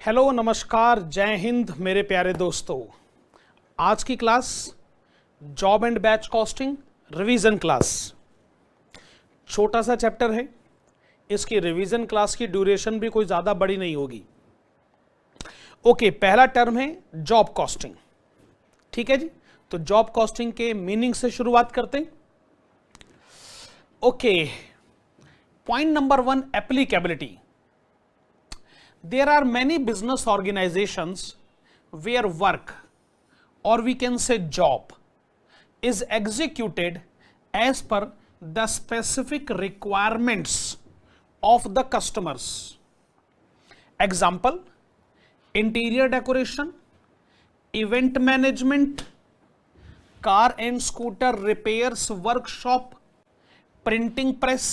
Hello, नमस्कार, जय हिंद मेरे प्यारे दोस्तों। आज की class job and batch costing revision class. छोटा सा चैप्टर है, इसकी रिवीजन क्लास की ड्यूरेशन भी कोई ज़्यादा बड़ी नहीं होगी। ओके, पहला टर्म है जॉब कॉस्टिंग। ठीक है जी, तो जॉब कॉस्टिंग के मीनिंग से शुरुआत करते हैं। Okay, point number 1, applicability. There are many business organizations where work, or we can say job, is executed as per the specific requirements of the customers. Example: interior decoration, event management, car and scooter repairs workshop, printing press,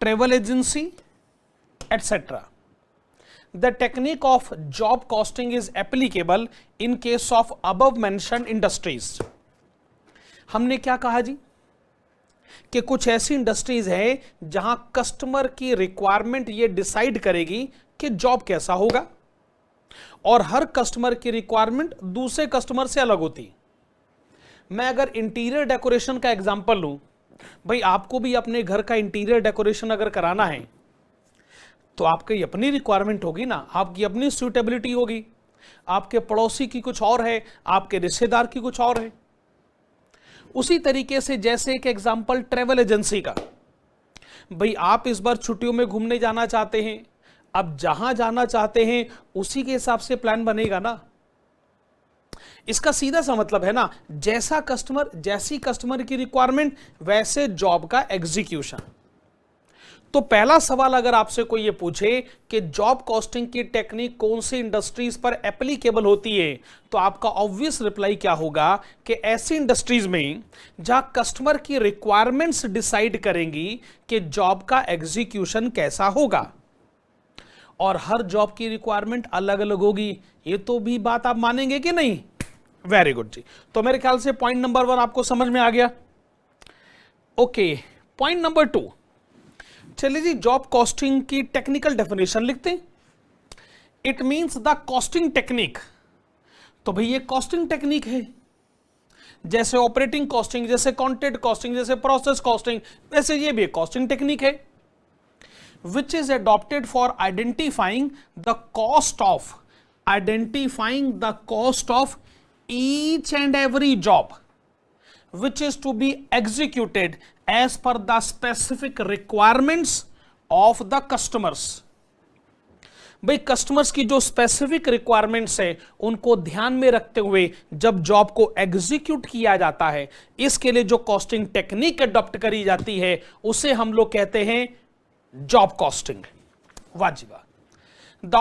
travel agency, etc. The technique of job costing is applicable in case of above mentioned industries. हमने क्या कहा जी कि कुछ ऐसी industries है जहां customer की requirement ये डिसाइड करेगी कि जॉब कैसा होगा, और हर कस्टमर की रिक्वायरमेंट दूसरे कस्टमर से अलग होती। मैं अगर इंटीरियर डेकोरेशन का एग्जांपल लूं, भाई आपको भी अपने घर का इंटीरियर डेकोरेशन अगर कराना है तो आपकी अपनी रिक्वायरमेंट होगी ना, आपकी अपनी सूटेबिलिटी होगी। आपके पड़ोसी की कुछ और है, आपके रिश्तेदार की कुछ और है। उसी तरीके से जैसे एक एग्जांपल ट्रैवल एजेंसी का, भाई आप इस बार छुट्टियों में घूमने जाना चाहते हैं, अब जहां जाना चाहते हैं उसी के हिसाब से प्लान बनेगा ना। इसका सीधा सा मतलब है ना, जैसा कस्टमर, जैसी कस्टमर की रिक्वायरमेंट वैसे जॉब का एग्जीक्यूशन। तो पहला सवाल अगर आपसे कोई ये पूछे कि जॉब कॉस्टिंग की टेक्निक कौन सी इंडस्ट्रीज पर एप्लीकेबल होती है, तो आपका ऑब्वियस रिप्लाई क्या होगा कि ऐसी इंडस्ट्रीज में जहां कस्टमर की रिक्वायरमेंट्स डिसाइड करेंगी कि जॉब का एग्जीक्यूशन कैसा होगा, और हर जॉब की रिक्वायरमेंट अलग अलग होगी। ये तो भी बात आप मानेंगे कि नहीं? वेरी गुड जी। तो मेरे ख्याल से पॉइंट नंबर 1 आपको समझ में आ गया। ओके, पॉइंट नंबर 2, चलिए जी, जॉब कॉस्टिंग की टेक्निकल डेफिनेशन लिखते हैं। It means the costing technique. तो भाई ये कॉस्टिंग टेक्निक है, जैसे ऑपरेटिंग कॉस्टिंग, जैसे कंटेंट कॉस्टिंग, जैसे प्रोसेस कॉस्टिंग, वैसे ये भी कॉस्टिंग टेक्निक है। Which is adopted for identifying the cost of each and every job which is to be executed as per the specific requirements of the customers. भाई customers की जो specific requirements है उनको ध्यान में रखते हुए जब जॉब को एग्जीक्यूट किया जाता है, इसके लिए जो कॉस्टिंग टेक्निक अडॉप्ट करी जाती है उसे हम लोग कहते हैं जॉब कॉस्टिंग। वाजिबा। द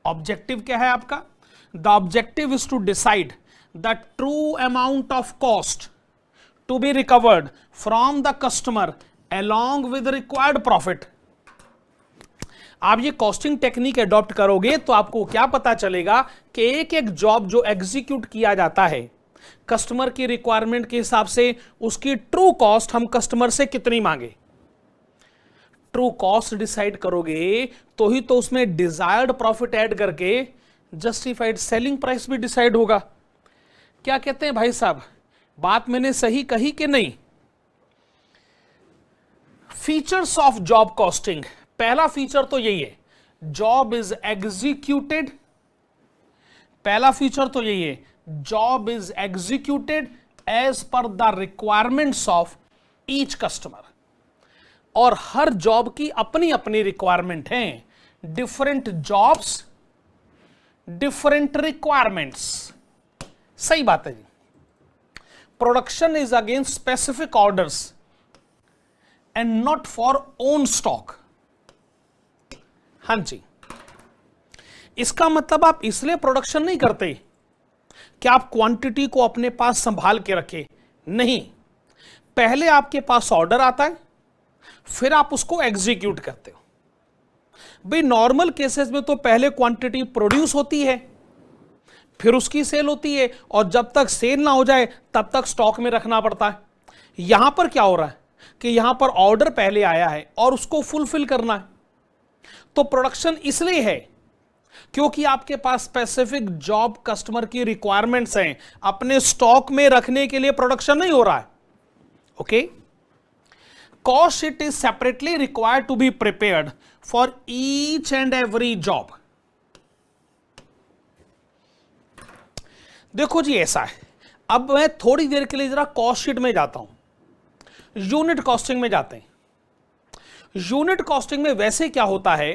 ऑब्जेक्टिव क्या है आपका? The objective is to decide the true amount of cost to be recovered from the customer along with required profit. आप ये कॉस्टिंग टेक्निक अडॉप्ट करोगे तो आपको क्या पता चलेगा कि एक एक जॉब जो एग्जीक्यूट किया जाता है कस्टमर की रिक्वायरमेंट के हिसाब से, उसकी ट्रू कॉस्ट हम कस्टमर से कितनी मांगे। ट्रू कॉस्ट डिसाइड करोगे तो ही तो उसमें डिजायर्ड प्रॉफिट ऐड करके जस्टिफाइड सेलिंग प्राइस भी डिसाइड होगा। क्या कहते हैं भाई साहब, बात मैंने सही कही कि नहीं? फीचर्स ऑफ जॉब कॉस्टिंग, पहला फीचर तो यही है, जॉब इज एग्जीक्यूटेड। पहला फीचर तो यही है, job is executed as per the requirements of each customer. और हर जॉब की अपनी अपनी रिक्वायरमेंट है। Different jobs, different requirements. सही बात है जी। Production is against specific orders and not for own stock. हां जी, इसका मतलब आप इसलिए प्रोडक्शन नहीं करते कि आप क्वांटिटी को अपने पास संभाल के रखें, नहीं। पहले आपके पास ऑर्डर आता है, फिर आप उसको एग्जीक्यूट करते हो। भाई नॉर्मल केसेस में तो पहले क्वांटिटी प्रोड्यूस होती है, फिर उसकी सेल होती है, और जब तक सेल ना हो जाए तब तक स्टॉक में रखना पड़ता है। यहां पर क्या हो रहा है कि यहां पर ऑर्डर पहले आया है और उसको फुलफिल करना है। तो प्रोडक्शन इसलिए है क्योंकि आपके पास स्पेसिफिक जॉब कस्टमर की रिक्वायरमेंट्स हैं, अपने स्टॉक में रखने के लिए प्रोडक्शन नहीं हो रहा है। Okay, cost sheet is separately required to be prepared for each and every job. देखो जी ऐसा है, अब मैं थोड़ी देर के लिए जरा कॉस्ट शीट में जाता हूं, यूनिट कॉस्टिंग में जाते हैं। यूनिट कॉस्टिंग में वैसे क्या होता है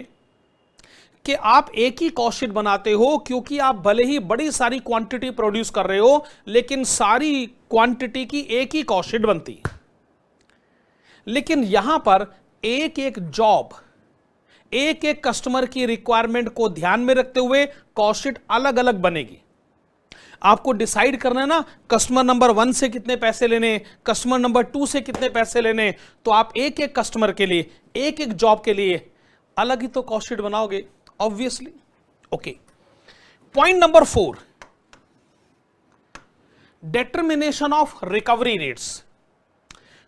कि आप एक ही कॉस्ट शीट बनाते हो, क्योंकि आप भले ही बड़ी सारी क्वांटिटी प्रोड्यूस कर रहे हो, लेकिन सारी क्वांटिटी की एक ही कॉस्ट शीट बनती है। लेकिन यहां पर एक एक जॉब, एक एक कस्टमर की रिक्वायरमेंट को ध्यान में रखते हुए कॉस्ट शीट अलग अलग बनेगी। आपको डिसाइड करना है ना, कस्टमर नंबर 1 से कितने पैसे लेने, कस्टमर नंबर 2 से कितने पैसे लेने, तो आप एक एक कस्टमर के लिए, एक एक जॉब के लिए अलग ही तो कॉस्ट शीट बनाओगे obviously. Okay, point number 4, determination of recovery rates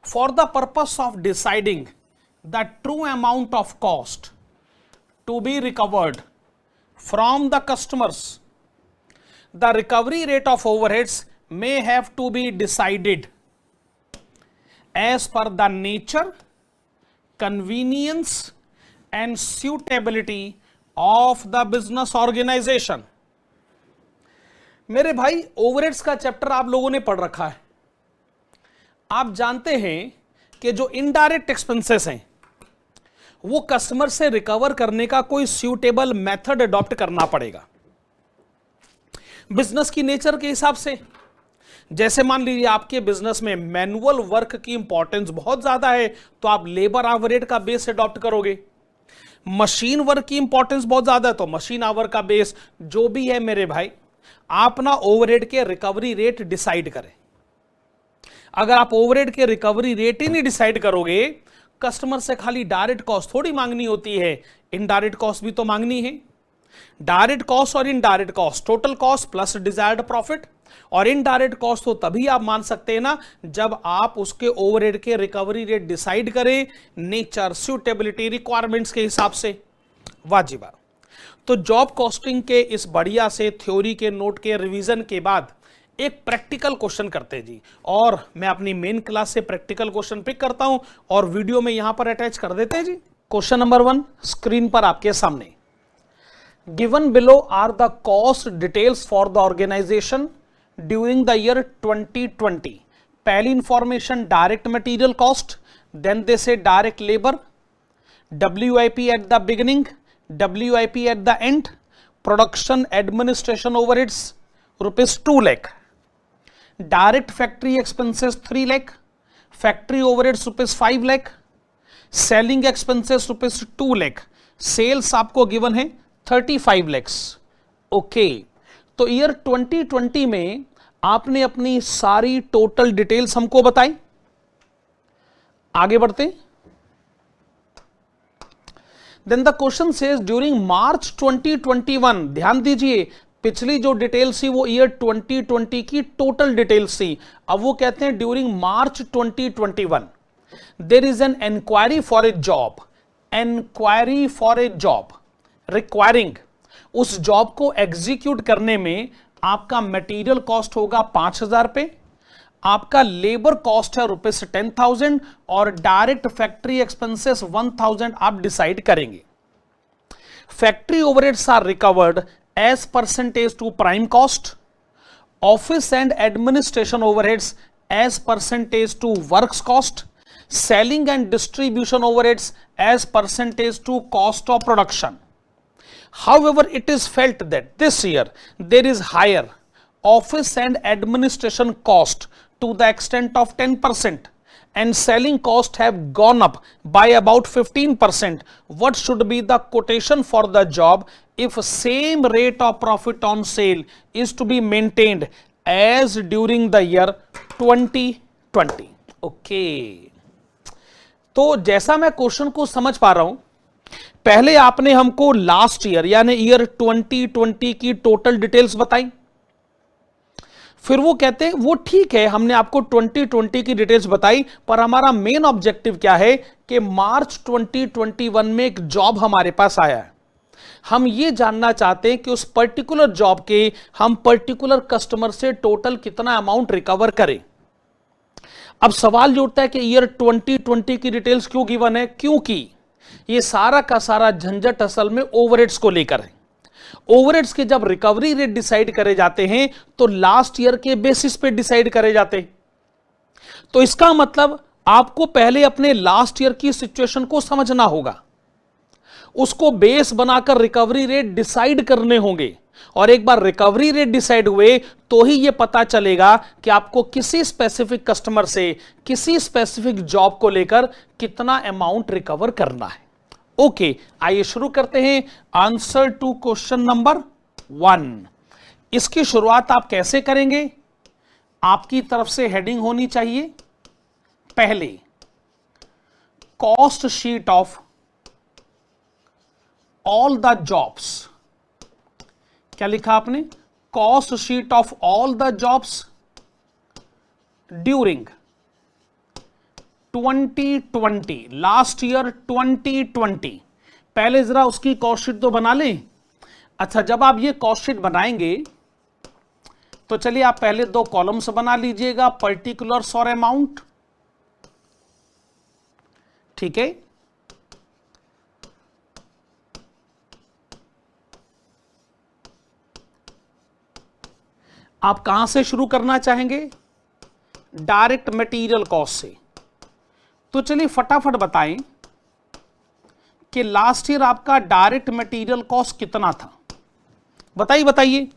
for the purpose of deciding the true amount of cost to be recovered from the customers. The recovery rate of overheads may have to be decided as per the nature, convenience and suitability of the business organization. मेरे भाई, overheads का chapter आप लोगों ने पढ़ रखा है। आप जानते हैं कि जो इनडायरेक्ट एक्सपेंसेस हैं वो कस्टमर से रिकवर करने का कोई सूटेबल मेथड अडॉप्ट करना पड़ेगा बिजनेस की नेचर के हिसाब से। जैसे मान लीजिए आपके बिजनेस में मैनुअल वर्क की इंपॉर्टेंस बहुत ज्यादा है, तो आप लेबर आवर रेट का बेस अडॉप्ट करोगे। मशीन वर्क की इंपॉर्टेंस बहुत ज्यादा है तो मशीन आवर का बेस। जो भी है मेरे भाई, आप ना ओवरहेड के रिकवरी रेट डिसाइड करें। अगर आप ओवरहेड के रिकवरी रेट ही नहीं डिसाइड करोगे, कस्टमर से खाली डायरेक्ट कॉस्ट थोड़ी मांगनी होती है, इनडायरेक्ट कॉस्ट भी तो मांगनी है। डायरेक्ट कॉस्ट और indirect cost, total cost plus desired profit. और इनडायरेक्ट कॉस्ट तो तभी आप मान सकते हैं ना जब आप उसके ओवरहेड के रिकवरी रेट डिसाइड करें नेचर, सूटेबिलिटी, रिक्वायरमेंट्स के हिसाब से। वाजिबा। तो जॉब कॉस्टिंग के इस बढ़िया से थ्योरी के नोट के रिवीजन के बाद एक प्रैक्टिकल क्वेश्चन करते हैं जी, और मैं अपनी मेन क्लास से प्रैक्टिकल क्वेश्चन पिक करता हूं और वीडियो में यहां पर अटैच कर देते हैं जी। क्वेश्चन नंबर 1 स्क्रीन पर आपके सामने। Given below are the cost details for the organization during the year 2020। पहली information direct material cost, then they say direct labour, WIP at the beginning, WIP at the end, production administration overheads ₹2 lakh, direct factory expenses 3 lakh, factory overheads ₹5 lakh, selling expenses ₹2 lakh, sales आपको given है 35 lakhs. Okay, तो year 2020 में आपने अपनी सारी total details हमको बताई। आगे बढ़ते। Then the question says during March 2021, ध्यान दीजिए पिछली जो डिटेल्स थी वो ईयर 2020 की टोटल डिटेल्स थी, अब वो कहते हैं during March 2021 there is an inquiry for a job, inquiry for a job requiring, उस जॉब को एग्जीक्यूट करने में आपका मटेरियल कॉस्ट होगा 5,000 पे, आपका लेबर कॉस्ट है ₹10,000 और डायरेक्ट फैक्ट्री एक्सपेंसेस 1,000 आप डिसाइड करेंगे। Factory overheads are recovered as percentage to prime cost, office and administration overheads as percentage to works cost, selling and distribution overheads as percentage to cost of production. However, it is felt that this year there is higher office and administration cost to the extent of 10% and selling costs have gone up by about 15%. What should be the quotation for the job if same rate of profit on sale is to be maintained as during the year 2020? Okay. तो जैसा मैं question को समझ पा रहा हूं, पहले आपने हमको लास्ट ईयर यानी ईयर 2020 की टोटल डिटेल्स बताई, फिर वो कहते हैं वो ठीक है, हमने आपको 2020 की डिटेल्स बताई, पर हमारा मेन ऑब्जेक्टिव क्या है कि मार्च 2021 में एक जॉब हमारे पास आया है, हम ये जानना चाहते हैं कि उस पर्टिकुलर जॉब के हम पर्टिकुलर कस्टमर से टोटल कितना अमाउंट रिकवर करें। अब सवाल जो उठता है कि ईयर 2020 की डिटेल्स क्यों गिवन है, क्योंकि ये सारा का सारा झंझट असल में ओवरहेड्स को लेकर है। ओवरहेड्स के जब रिकवरी रेट डिसाइड करे जाते हैं तो लास्ट ईयर के बेसिस पे डिसाइड करे जाते हैं। तो इसका मतलब आपको पहले अपने लास्ट ईयर की सिचुएशन को समझना होगा, उसको बेस बनाकर रिकवरी रेट डिसाइड करने होंगे, और एक बार रिकवरी रेट डिसाइड हुए तो ही यह पता चलेगा कि आपको किसी स्पेसिफिक कस्टमर से किसी स्पेसिफिक जॉब को लेकर कितना अमाउंट रिकवर करना है। ओके, आइए शुरू करते हैं आंसर टू क्वेश्चन नंबर 1। इसकी शुरुआत आप कैसे करेंगे? आपकी तरफ से हेडिंग होनी चाहिए पहले cost sheet of all the jobs. क्या लिखा आपने? Cost sheet of all the jobs during 2020, last year 2020। पहले जरा उसकी कॉस्ट शीट तो बना लें। अच्छा, जब आप ये कॉस्ट शीट बनाएंगे तो चलिए आप पहले 2 कॉलम्स बना लीजिएगा, पर्टिकुलर्स और अमाउंट। ठीक है, आप कहां से शुरू करना चाहेंगे? डायरेक्ट मटेरियल कॉस्ट से। तो चलिए फटाफट बताएं कि लास्ट ईयर आपका डायरेक्ट मटेरियल कॉस्ट कितना था? बताइए बताइए।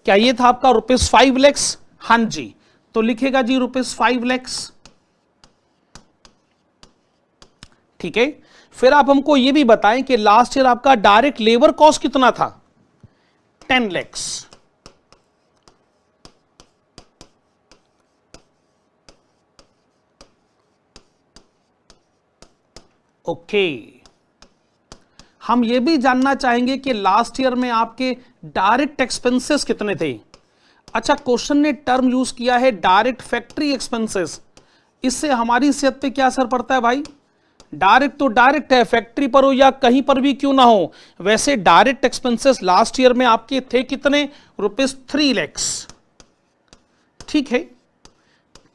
क्या ये था आपका ₹5 लाख? हाँ जी, तो लिखेगा जी ₹5 लाख। ठीक है, फिर आप हमको ये भी बताएं कि लास्ट ईयर आपका डायरेक्ट लेबर कॉस्ट कितना था? 10 लाख। ओके, हम यह भी जानना चाहेंगे कि लास्ट ईयर में आपके डायरेक्ट एक्सपेंसेस कितने थे। अच्छा, क्वेश्चन ने टर्म यूज किया है डायरेक्ट फैक्ट्री एक्सपेंसेस। इससे हमारी सेहत पे क्या असर पड़ता है भाई? डायरेक्ट तो डायरेक्ट है, फैक्ट्री पर हो या कहीं पर भी क्यों ना हो। वैसे डायरेक्ट एक्सपेंसेस लास्ट ईयर में आपके थे कितने? ₹3 लाख। ठीक है,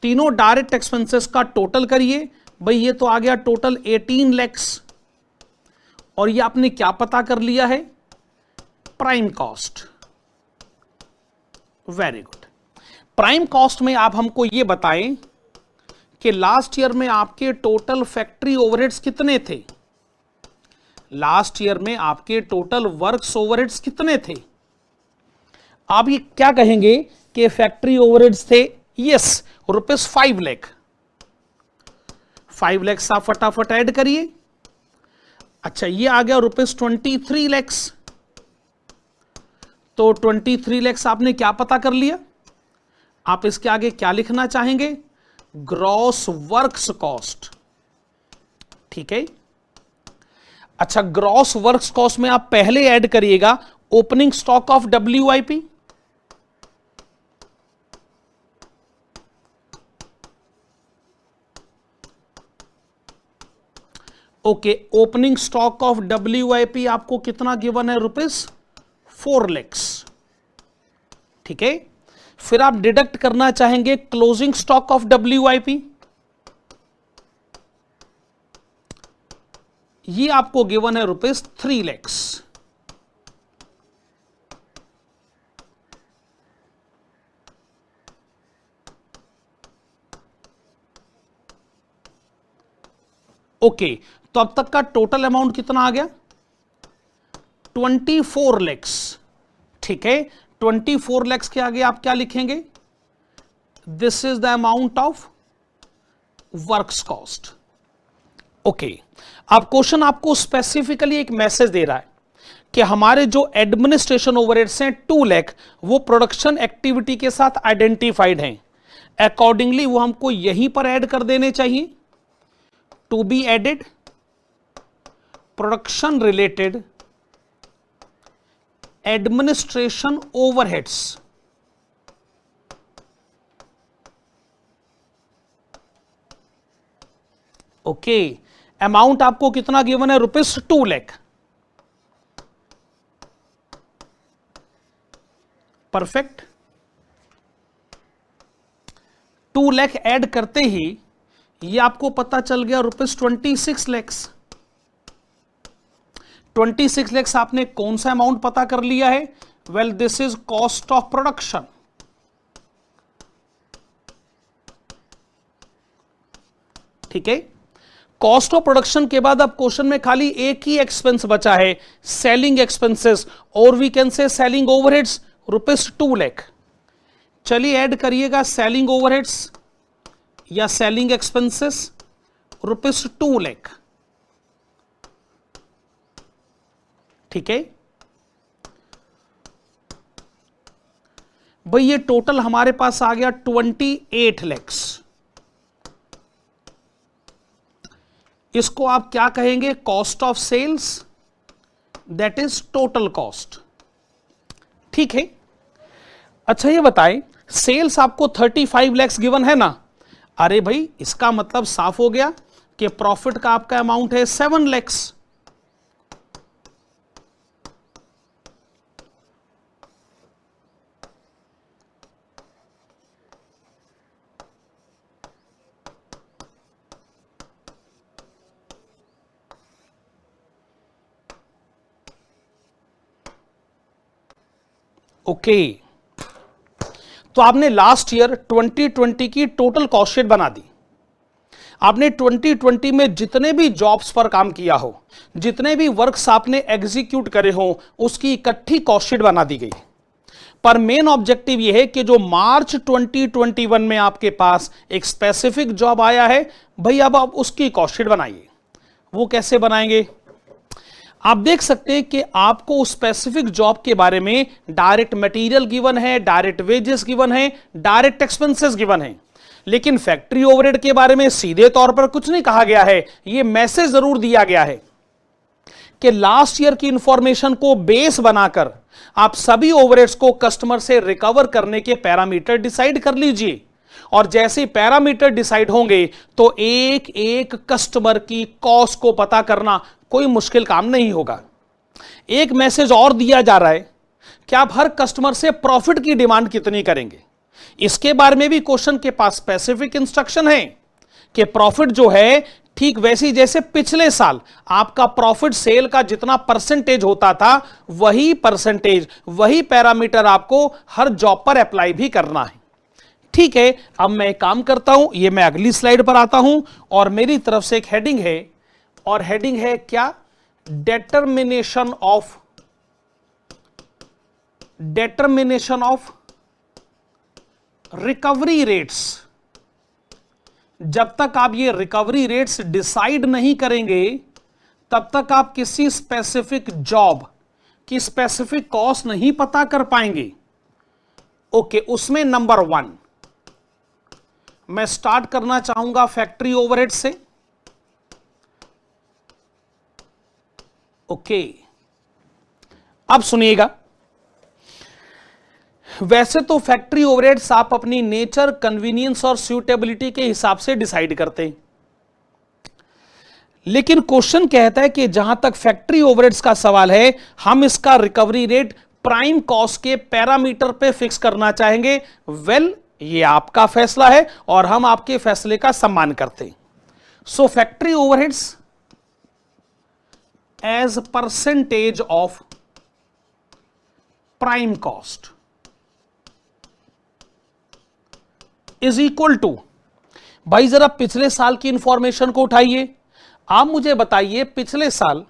तीनों डायरेक्ट एक्सपेंसेस का टोटल करिए भाई, ये तो आ गया टोटल 18 लाख। और ये आपने क्या पता कर लिया है? Prime cost. Very good. Prime cost में आप हमको ये बताएं कि लास्ट ईयर में आपके टोटल फैक्ट्री ओवरहेड्स कितने थे? लास्ट ईयर में आपके टोटल वर्क्स ओवरहेड्स कितने थे? आप ये क्या कहेंगे कि फैक्ट्री ओवरहेड्स थे? यस, ₹5 लाख। 5 लाख आप फटाफट ऐड करिए। अच्छा, ये आ गया ₹23 लाख। तो 23 लाख आपने क्या पता कर लिया? आप इसके आगे क्या लिखना चाहेंगे? Gross works cost. ठीक है, अच्छा, ग्रॉस वर्क्स कॉस्ट में आप पहले ऐड करिएगा opening stock of WIP। Okay, opening stock of WIP आपको कितना गिवन है? ₹4 लाख। ठीक है, फिर आप डिडक्ट करना चाहेंगे क्लोजिंग स्टॉक ऑफ WIP। ये आपको गिवन है ₹3 लाख। ओके, तो अब तक का टोटल अमाउंट कितना आ गया? 24 लाख। ठीक है, 24 लाख के आगे आप क्या लिखेंगे? This is the amount of works cost. Okay, अब क्वेश्चन आपको स्पेसिफिकली एक मैसेज दे रहा है कि हमारे जो एडमिनिस्ट्रेशन ओवरहेड्स हैं 2 लाख, वो प्रोडक्शन एक्टिविटी के साथ आइडेंटिफाइड हैं। अकॉर्डिंगली वो हमको यहीं पर ऐड कर देने चाहिए। To be added production related administration overheads. Okay, amount आपको कितना गिवन है? ₹2 लाख। परफेक्ट। 2 लाख ऐड करते ही ये आपको पता चल गया ₹26 लाख। 26 लाख आपने कौन सा अमाउंट पता कर लिया है? Well, this is cost of production. ठीक है, कॉस्ट ऑफ प्रोडक्शन के बाद अब क्वेश्चन में खाली एक ही एक्सपेंस बचा है, सेलिंग एक्सपेंसेस, और we can say selling overheads ₹2 lakh. चलिए ऐड करिएगा सेलिंग ओवरहेड्स या सेलिंग एक्सपेंसेस ₹2 लाख। ठीक है भाई, ये टोटल हमारे पास आ गया 28 लाख। इसको आप क्या कहेंगे? Cost of sales, that is total cost. ठीक है, अच्छा ये बताएं, सेल्स आपको 35 लाख गिवन है ना? अरे भाई, इसका मतलब साफ हो गया कि प्रॉफिट का आपका अमाउंट है 7 लाख। ओके, तो आपने लास्ट ईयर 2020 की टोटल कॉस्ट शीट बना दी। आपने 2020 में जितने भी जॉब्स पर काम किया हो, जितने भी वर्क्स आपने एग्जीक्यूट करे हो, उसकी इकट्ठी कॉस्ट शीट बना दी गई। पर मेन ऑब्जेक्टिव यह है कि जो मार्च 2021 में आपके पास एक स्पेसिफिक जॉब आया है, भाई अब आप उसकी कॉस्ट शीट बनाइए। वो कैसे बनाएंगे? आप देख सकते हैं कि आपको उस स्पेसिफिक जॉब के बारे में डायरेक्ट मटेरियल गिवन है, डायरेक्ट वेजेस गिवन है, डायरेक्ट एक्सपेंसेस गिवन है, लेकिन फैक्ट्री ओवरहेड के बारे में सीधे तौर पर कुछ नहीं कहा गया है। यह मैसेज जरूर दिया गया है कि लास्ट ईयर की इंफॉर्मेशन को बेस बनाकर आप सभी ओवरहेड्स को कस्टमर से रिकवर करने के पैरामीटर डिसाइड कर लीजिए, और जैसे पैरामीटर डिसाइड होंगे तो एक एक कस्टमर की कॉस्ट को पता करना कोई मुश्किल काम नहीं होगा। एक मैसेज और दिया जा रहा है कि आप हर कस्टमर से प्रॉफिट की डिमांड कितनी करेंगे। इसके बारे में भी क्वेश्चन के पास स्पेसिफिक इंस्ट्रक्शन है कि प्रॉफिट जो है ठीक वैसी जैसे पिछले साल आपका प्रॉफिट सेल का जितना परसेंटेज होता था, वही परसेंटेज, वही पैरामीटर आपको हर जॉब पर अप्लाई भी करना है। ठीक है, अब मैं एक काम करता हूं, ये मैं अगली स्लाइड पर आता हूं, और मेरी तरफ से एक हेडिंग है, और हेडिंग है क्या? Determination of recovery rates. जब तक आप ये रिकवरी रेट्स डिसाइड नहीं करेंगे, तब तक आप किसी स्पेसिफिक जॉब की स्पेसिफिक कॉस्ट नहीं पता कर पाएंगे। ओके, उसमें नंबर 1 मैं स्टार्ट करना चाहूंगा फैक्ट्री ओवरहेड से। ओके, अब सुनिएगा, वैसे तो फैक्ट्री ओवरहेड्स आप अपनी नेचर, कन्वीनियंस और सूटेबिलिटी के हिसाब से डिसाइड करते हैं, लेकिन क्वेश्चन कहता है कि जहां तक फैक्ट्री ओवरहेड्स का सवाल है, हम इसका रिकवरी रेट प्राइम कॉस्ट के पैरामीटर पे फिक्स करना चाहेंगे। वेल, ये आपका फैसला है और हम आपके फैसले का सम्मान करते हैं। So factory overheads as percentage of prime cost is equal to, भाई जरा पिछले साल की इंफॉर्मेशन को उठाइए। आप मुझे बताइए, पिछले साल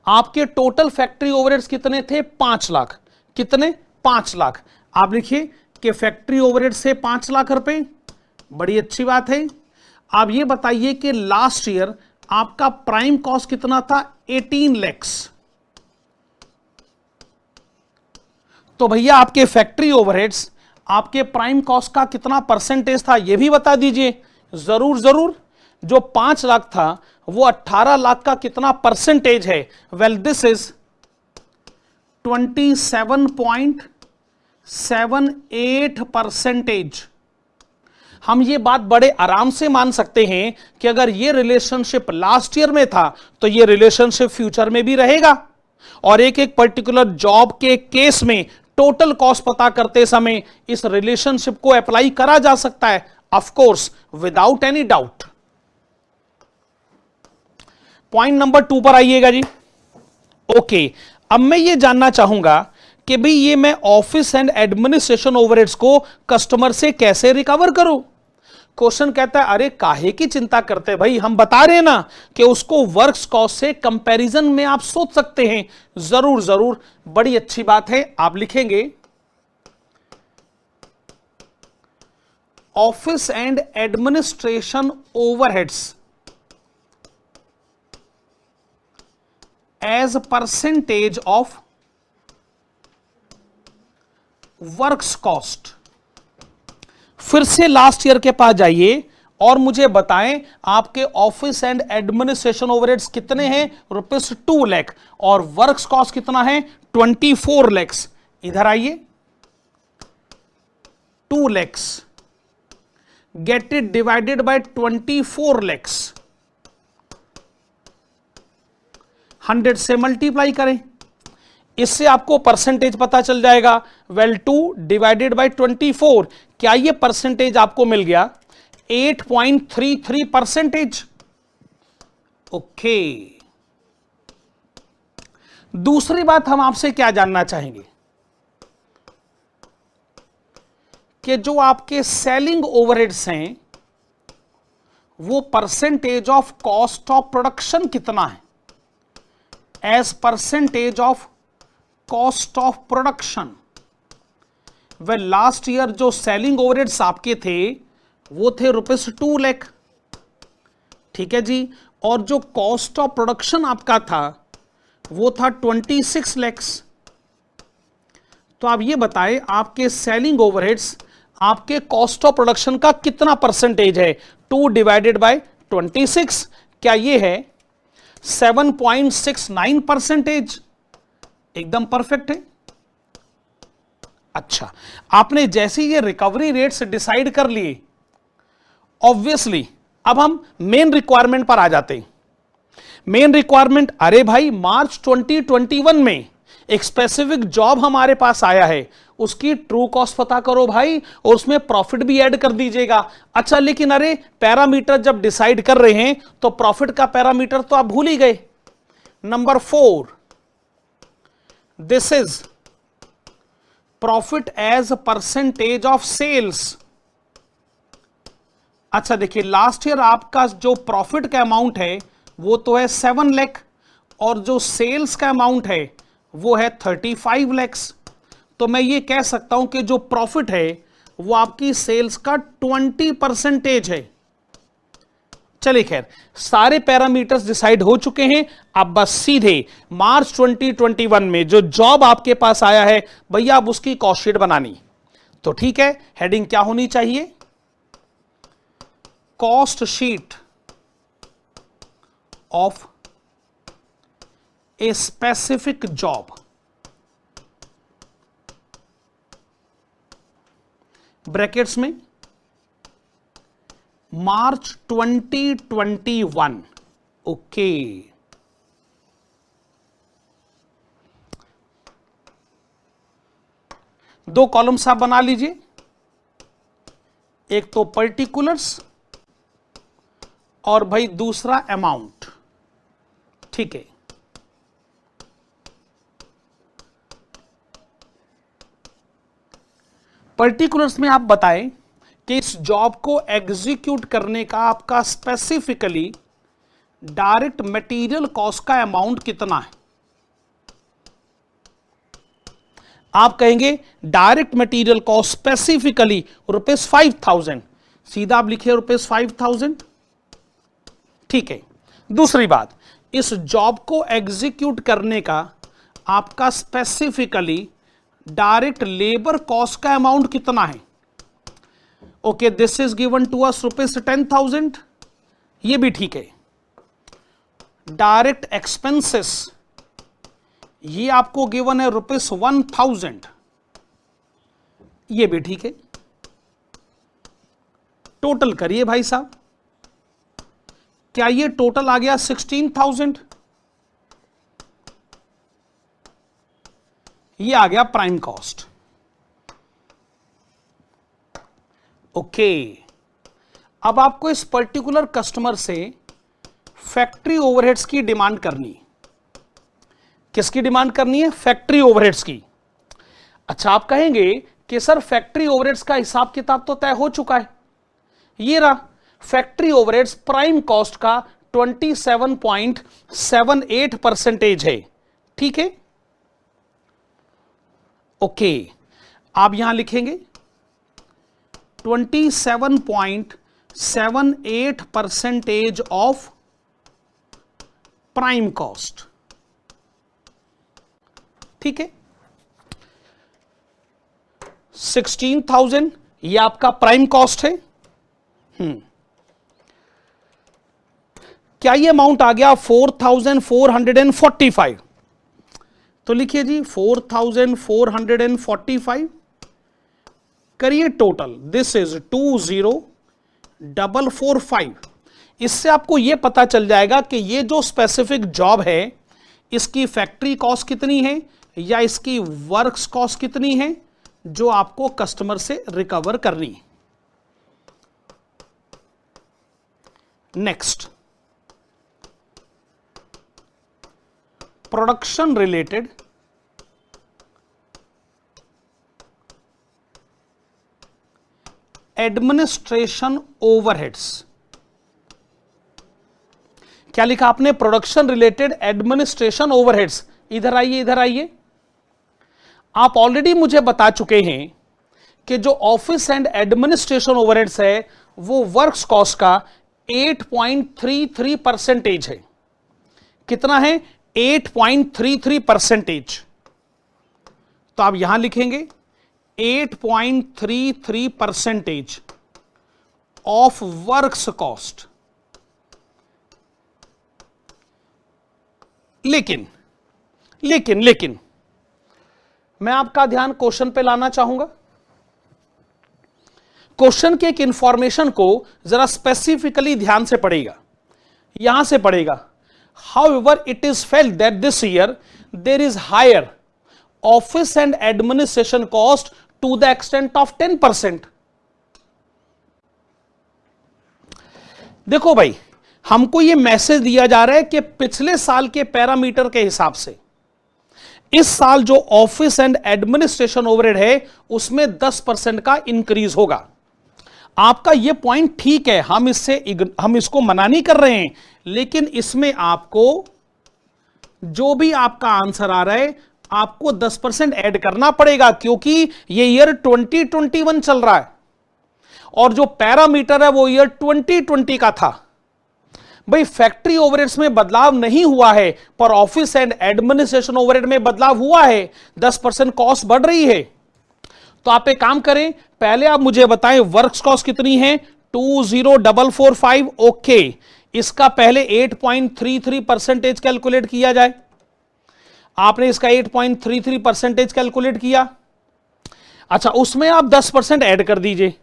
आपके टोटल फैक्ट्री ओवरहेड्स कितने थे? 5 लाख। कितने? 5 लाख। आप लिखिए कि फैक्ट्री ओवरहेड से 5 लाख रुपए, बड़ी अच्छी बात है। आप ये बताइए कि लास्ट ईयर आपका प्राइम कॉस्ट कितना था? 18 लाख। तो भैया आपके फैक्ट्री ओवरहेड्स आपके प्राइम कॉस्ट का कितना परसेंटेज था, यह भी बता दीजिए। जरूर जरूर, जो 5 लाख था वो 18 लाख का कितना परसेंटेज है? Well, this is 27.78%। हम ये बात बड़े आराम से मान सकते हैं कि अगर ये रिलेशनशिप लास्ट ईयर में था तो ये रिलेशनशिप फ्यूचर में भी रहेगा, और एक एक पर्टिकुलर जॉब के केस में टोटल कॉस्ट पता करते समय इस रिलेशनशिप को अप्लाई करा जा सकता है, of course without any doubt. Point number 2 पर आइएगा जी। ओके, अब मैं ये जानना चाहूंगा कि भाई ये मैं ऑफिस एंड एडमिनिस्ट्रेशन ओवरहेड्स को कस्टमर से कैसे रिकवर करूं। क्वेश्चन कहता है अरे काहे की चिंता करते भाई, हम बता रहे हैं ना कि उसको वर्क्स कॉस्ट से कंपैरिजन में आप सोच सकते हैं। जरूर जरूर, बड़ी अच्छी बात है। आप लिखेंगे office and administration overheads as percentage of works cost. फिर से लास्ट ईयर के पास जाइए और मुझे बताएं आपके ऑफिस एंड एडमिनिस्ट्रेशन ओवरहेड्स कितने हैं, ₹2 लाख, और वर्क्स कॉस्ट कितना है, 24 लाख। इधर आइए, 2 lakh, get it divided by 24 lakh, 100 से मल्टीप्लाई करें, इससे आपको परसेंटेज पता चल जाएगा। वेल 2 डिवाइडेड बाय 24, क्या ये परसेंटेज आपको मिल गया 8.33%। ओके, दूसरी बात हम आपसे क्या जानना चाहेंगे कि जो आपके सेलिंग ओवरहेड्स हैं वो percentage of cost of production कितना है, as percentage of cost of production. वे लास्ट ईयर जो सेलिंग ओवरहेड्स आपके थे वो थे ₹2 लाख, ठीक है जी, और जो कॉस्ट ऑफ प्रोडक्शन आपका था वो था 26 लाख। तो आप ये बताएं आपके सेलिंग ओवरहेड्स आपके कॉस्ट ऑफ प्रोडक्शन का कितना परसेंटेज है, 2 डिवाइडेड बाय 26, क्या ये है 7.69%। एकदम परफेक्ट है। अच्छा, आपने जैसे ये रिकवरी रेट्स डिसाइड कर लिए, ऑब्वियसली अब हम मेन रिक्वायरमेंट पर आ जाते हैं। मेन रिक्वायरमेंट, अरे भाई मार्च 2021 में एक स्पेसिफिक जॉब हमारे पास आया है, उसकी ट्रू कॉस्ट पता करो भाई, और उसमें प्रॉफिट भी ऐड कर दीजिएगा। अच्छा, लेकिन अरे पैरामीटर जब डिसाइड कर रहे हैं तो प्रॉफिट का पैरामीटर तो आप भूल ही गए। Number 4, this is profit as percentage of sales. अच्छा देखिए, लास्ट ईयर आपका जो प्रॉफिट का अमाउंट है वो तो है 7 लाख, और जो सेल्स का अमाउंट है वो है 35 लाख। तो मैं ये कह सकता हूं कि जो प्रॉफिट है वो आपकी सेल्स का 20% है। चलिए खैर, सारे पैरामीटर्स डिसाइड हो चुके हैं। अब बस सीधे मार्च 2021 में जो जॉब आपके पास आया है भैया, अब उसकी कॉस्ट शीट बनानी। तो ठीक है, हेडिंग क्या होनी चाहिए, cost sheet of a specific job, brackets में मार्च 2021। ओके, दो कॉलम्स आप बना लीजिए, एक तो पर्टिकुलर्स और भाई दूसरा अमाउंट, ठीक है। पर्टिकुलर्स में आप बताएं कि इस जॉब को एग्जीक्यूट करने का आपका स्पेसिफिकली डायरेक्ट मटेरियल कॉस्ट का अमाउंट कितना है। आप कहेंगे डायरेक्ट मटेरियल कॉस्ट स्पेसिफिकली ₹5,000, सीधा आप लिखिए ₹5,000, ठीक है। दूसरी बात, इस जॉब को एग्जीक्यूट करने का आपका स्पेसिफिकली डायरेक्ट लेबर कॉस्ट का अमाउंट कितना है। Okay, this is given to us ₹10,000, ये भी ठीक है। डायरेक्ट एक्सपेंसेस ये आपको गिवन है ₹1,000, ये भी ठीक है। टोटल करिए भाई साहब, क्या ये टोटल आ गया 16,000? ये आ गया प्राइम कॉस्ट। ओके, अब आपको इस पर्टिकुलर कस्टमर से फैक्ट्री ओवरहेड्स की डिमांड करनी। किसकी डिमांड करनी है? फैक्ट्री ओवरहेड्स की। अच्छा, आप कहेंगे कि सर फैक्ट्री ओवरहेड्स का हिसाब किताब तो तय हो चुका है। ये रहा फैक्ट्री ओवरहेड्स, प्राइम कॉस्ट का 27.78% है। ठीक है, ओके, आप यहां लिखेंगे 27.78% ऑफ प्राइम कॉस्ट। ठीक है, 16,000 ये आपका प्राइम कॉस्ट है। क्या ये अमाउंट आ गया 4,445? तो लिखिए जी 4,445 करिए टोटल, दिस इज 20,445। इससे आपको यह पता चल जाएगा कि ये जो स्पेसिफिक जॉब है इसकी फैक्ट्री कॉस्ट कितनी है या इसकी वर्क्स कॉस्ट कितनी है जो आपको कस्टमर से रिकवर करनी है। Next, production related administration overheads. क्या लिखा आपने? Production related administration overheads. इधर आइए, इधर आइए। आप ऑलरेडी मुझे बता चुके हैं कि जो ऑफिस एंड एडमिनिस्ट्रेशन ओवरहेड्स है वो वर्क्स कॉस्ट का 8.33% है। कितना है? 8.33%। तो आप यहां लिखेंगे 8.33% ऑफ वर्क्स कॉस्ट। लेकिन लेकिन लेकिन मैं आपका ध्यान क्वेश्चन पे लाना चाहूंगा। क्वेश्चन के एक इंफॉर्मेशन को जरा स्पेसिफिकली ध्यान से पढ़ेगा, यहां से पढ़ेगा। However it is felt that this year there is higher office and administration cost to the extent of 10%। देखो भाई, हमको यह मैसेज दिया जा रहा है कि पिछले साल के पैरामीटर के हिसाब से इस साल जो ऑफिस एंड एडमिनिस्ट्रेशन ओवरहेड है उसमें 10% का इंक्रीज होगा। आपका यह पॉइंट ठीक है, हम इसको मना नहीं कर रहे हैं, लेकिन इसमें आपको जो भी आपका आंसर आ रहा है आपको 10% ऐड करना पड़ेगा, क्योंकि यह ईयर 2021 चल रहा है और जो पैरामीटर है वो ईयर 2020 का था। भाई फैक्ट्री ओवरहेड्स में बदलाव नहीं हुआ है पर ऑफिस एंड एडमिनिस्ट्रेशन ओवरहेड में बदलाव हुआ है, 10% कॉस्ट बढ़ रही है। तो आप एक काम करें, पहले आप मुझे बताएं वर्क्स कॉस्ट कितनी है? 20,445। ओके, इसका पहले 8.33% कैलकुलेट किया जाए। आपने इसका 8.33% कैलकुलेट किया। अच्छा, उसमें आप 10% ऐड कर दीजिए।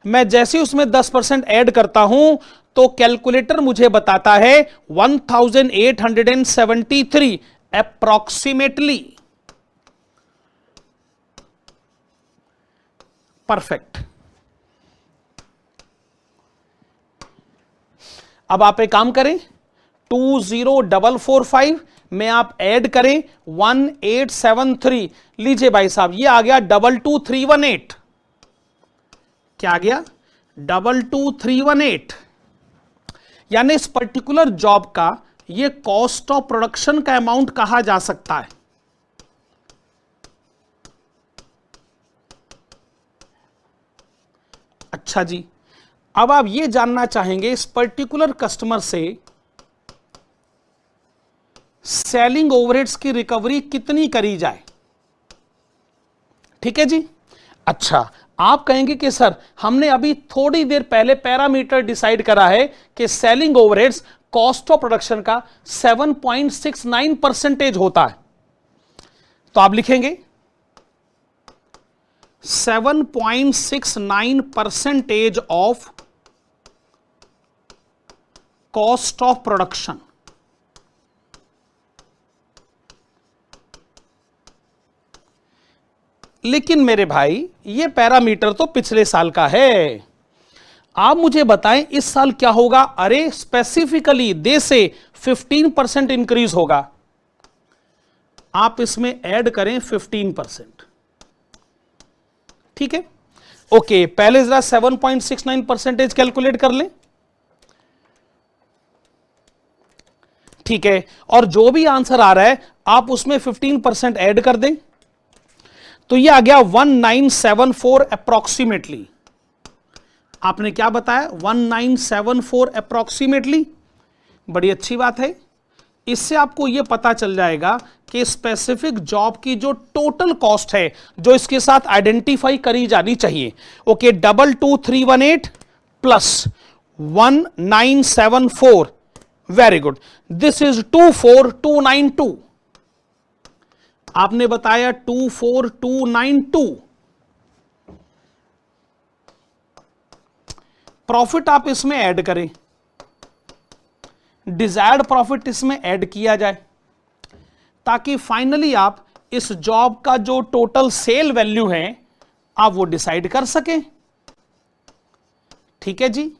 मैं जैसे उसमें 10% ऐड करता हूं तो कैलकुलेटर मुझे बताता है 1873 अप्रॉक्सीमेटली। परफेक्ट। अब आप एक काम करें, 20,445 में आप ऐड करें 1873। लीजिए भाई साहब, ये आ गया 22,318। क्या आ गया? 22,318। यानी इस पर्टिकुलर जॉब का ये कॉस्ट ऑफ प्रोडक्शन का अमाउंट कहा जा सकता है। अच्छा जी, अब आप ये जानना चाहेंगे इस पर्टिकुलर कस्टमर से सेलिंग ओवरहेड्स की रिकवरी कितनी करी जाए। ठीक है जी। अच्छा, आप कहेंगे कि सर हमने अभी थोड़ी देर पहले पैरामीटर डिसाइड करा है कि selling overheads cost of production का 7.69% होता है। तो आप लिखेंगे 7.69% ऑफ कॉस्ट ऑफ प्रोडक्शन। लेकिन मेरे भाई ये पैरामीटर तो पिछले साल का है, आप मुझे बताएं इस साल क्या होगा। अरे स्पेसिफिकली दे से 15% इंक्रीज होगा, आप इसमें ऐड करें 15%। ठीक है, ओके, पहले जरा 7.69% कैलकुलेट कर लें। ठीक है, और जो भी आंसर आ रहा है आप उसमें 15% ऐड कर दें, तो ये आ गया 1974 अप्रोक्सीमेटली। आपने क्या बताया, 1974 अप्रोक्सीमेटली। बड़ी अच्छी बात है, इससे आपको यह पता चल जाएगा कि स्पेसिफिक जॉब की जो टोटल कॉस्ट है जो इसके साथ आइडेंटिफाई करी जानी चाहिए। Okay, 22318 plus 1974, very good, this is 24292। आपने बताया 24292। प्रॉफिट आप इसमें ऐड करें, डिजायर्ड प्रॉफिट इसमें ऐड किया जाए, ताकि फाइनली आप इस जॉब का जो टोटल सेल वैल्यू है आप वो डिसाइड कर सकें। ठीक है जी,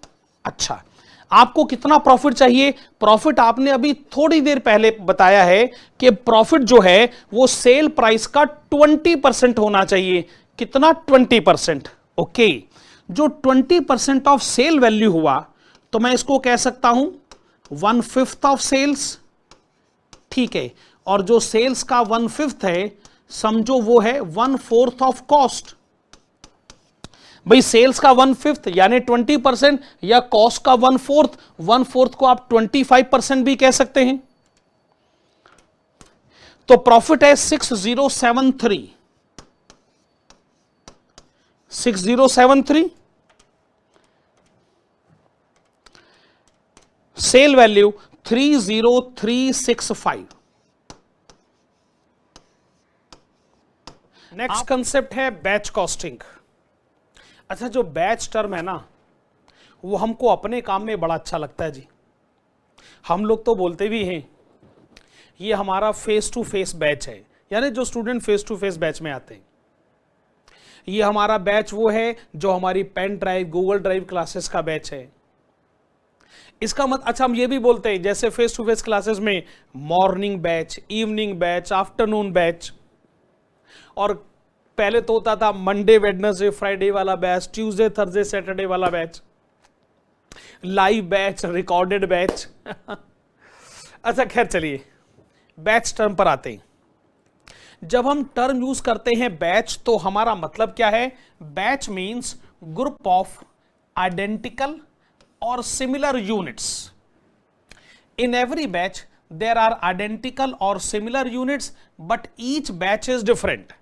अच्छा, आपको कितना प्रॉफिट चाहिए? प्रॉफिट आपने अभी थोड़ी देर पहले बताया है कि प्रॉफिट जो है वो सेल प्राइस का 20% होना चाहिए। कितना? 20%। ओके, जो 20% ऑफ सेल वैल्यू हुआ तो मैं इसको कह सकता हूं 1/5 ऑफ सेल्स। ठीक है, और जो सेल्स का 1/5 है समझो वो है 1/4 ऑफ कॉस्ट। भाई सेल्स का 1/5 यानी 20%, या कॉस्ट का 1/4, 1/4 को आप 25% भी कह सकते हैं। तो प्रॉफिट है 6073, 6073। Sale value 30365। नेक्स्ट कंसेप्ट है बैच कॉस्टिंग। अच्छा, जो बैच टर्म है ना वो हमको अपने काम में बड़ा अच्छा लगता है जी। हम लोग तो बोलते भी हैं ये हमारा फेस टू फेस बैच है, यानी जो student face to face batch में आते हैं। ये हमारा बैच वो है जो हमारी pen drive, Google drive classes का बैच है। इसका मतलब, अच्छा, हम ये भी बोलते हैं जैसे फेस टू फेस क्लासेस में morning batch, evening batch, afternoon batch, और पहले तो होता था मंडे वेडनेसडे फ्राइडे वाला बैच, ट्यूसडे थर्सडे सैटरडे वाला batch, live batch, recorded batch. अच्छा खैर, चलिए बैच टर्म पर आते हैं। जब हम टर्म यूज करते हैं बैच तो हमारा मतलब क्या है? Batch means group of identical or similar units. In every batch there are identical or similar units but each batch is different.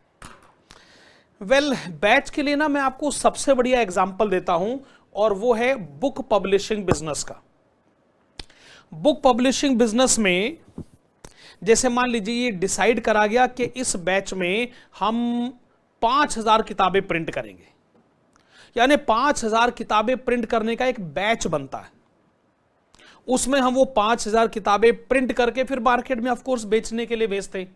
Well, batch के लिए ना मैं आपको सबसे बढ़िया एग्जांपल देता हूं और वो है बुक पब्लिशिंग बिजनेस का। बुक पब्लिशिंग बिजनेस में जैसे मान लीजिए ये डिसाइड करा गया कि इस बैच में हम 5000 किताबें प्रिंट करेंगे, यानी 5000 किताबें प्रिंट करने का एक बैच बनता है। उसमें हम वो 5000 किताबें प्रिंट करके फिर मार्केट में ऑफ कोर्स बेचने के लिए भेजते हैं।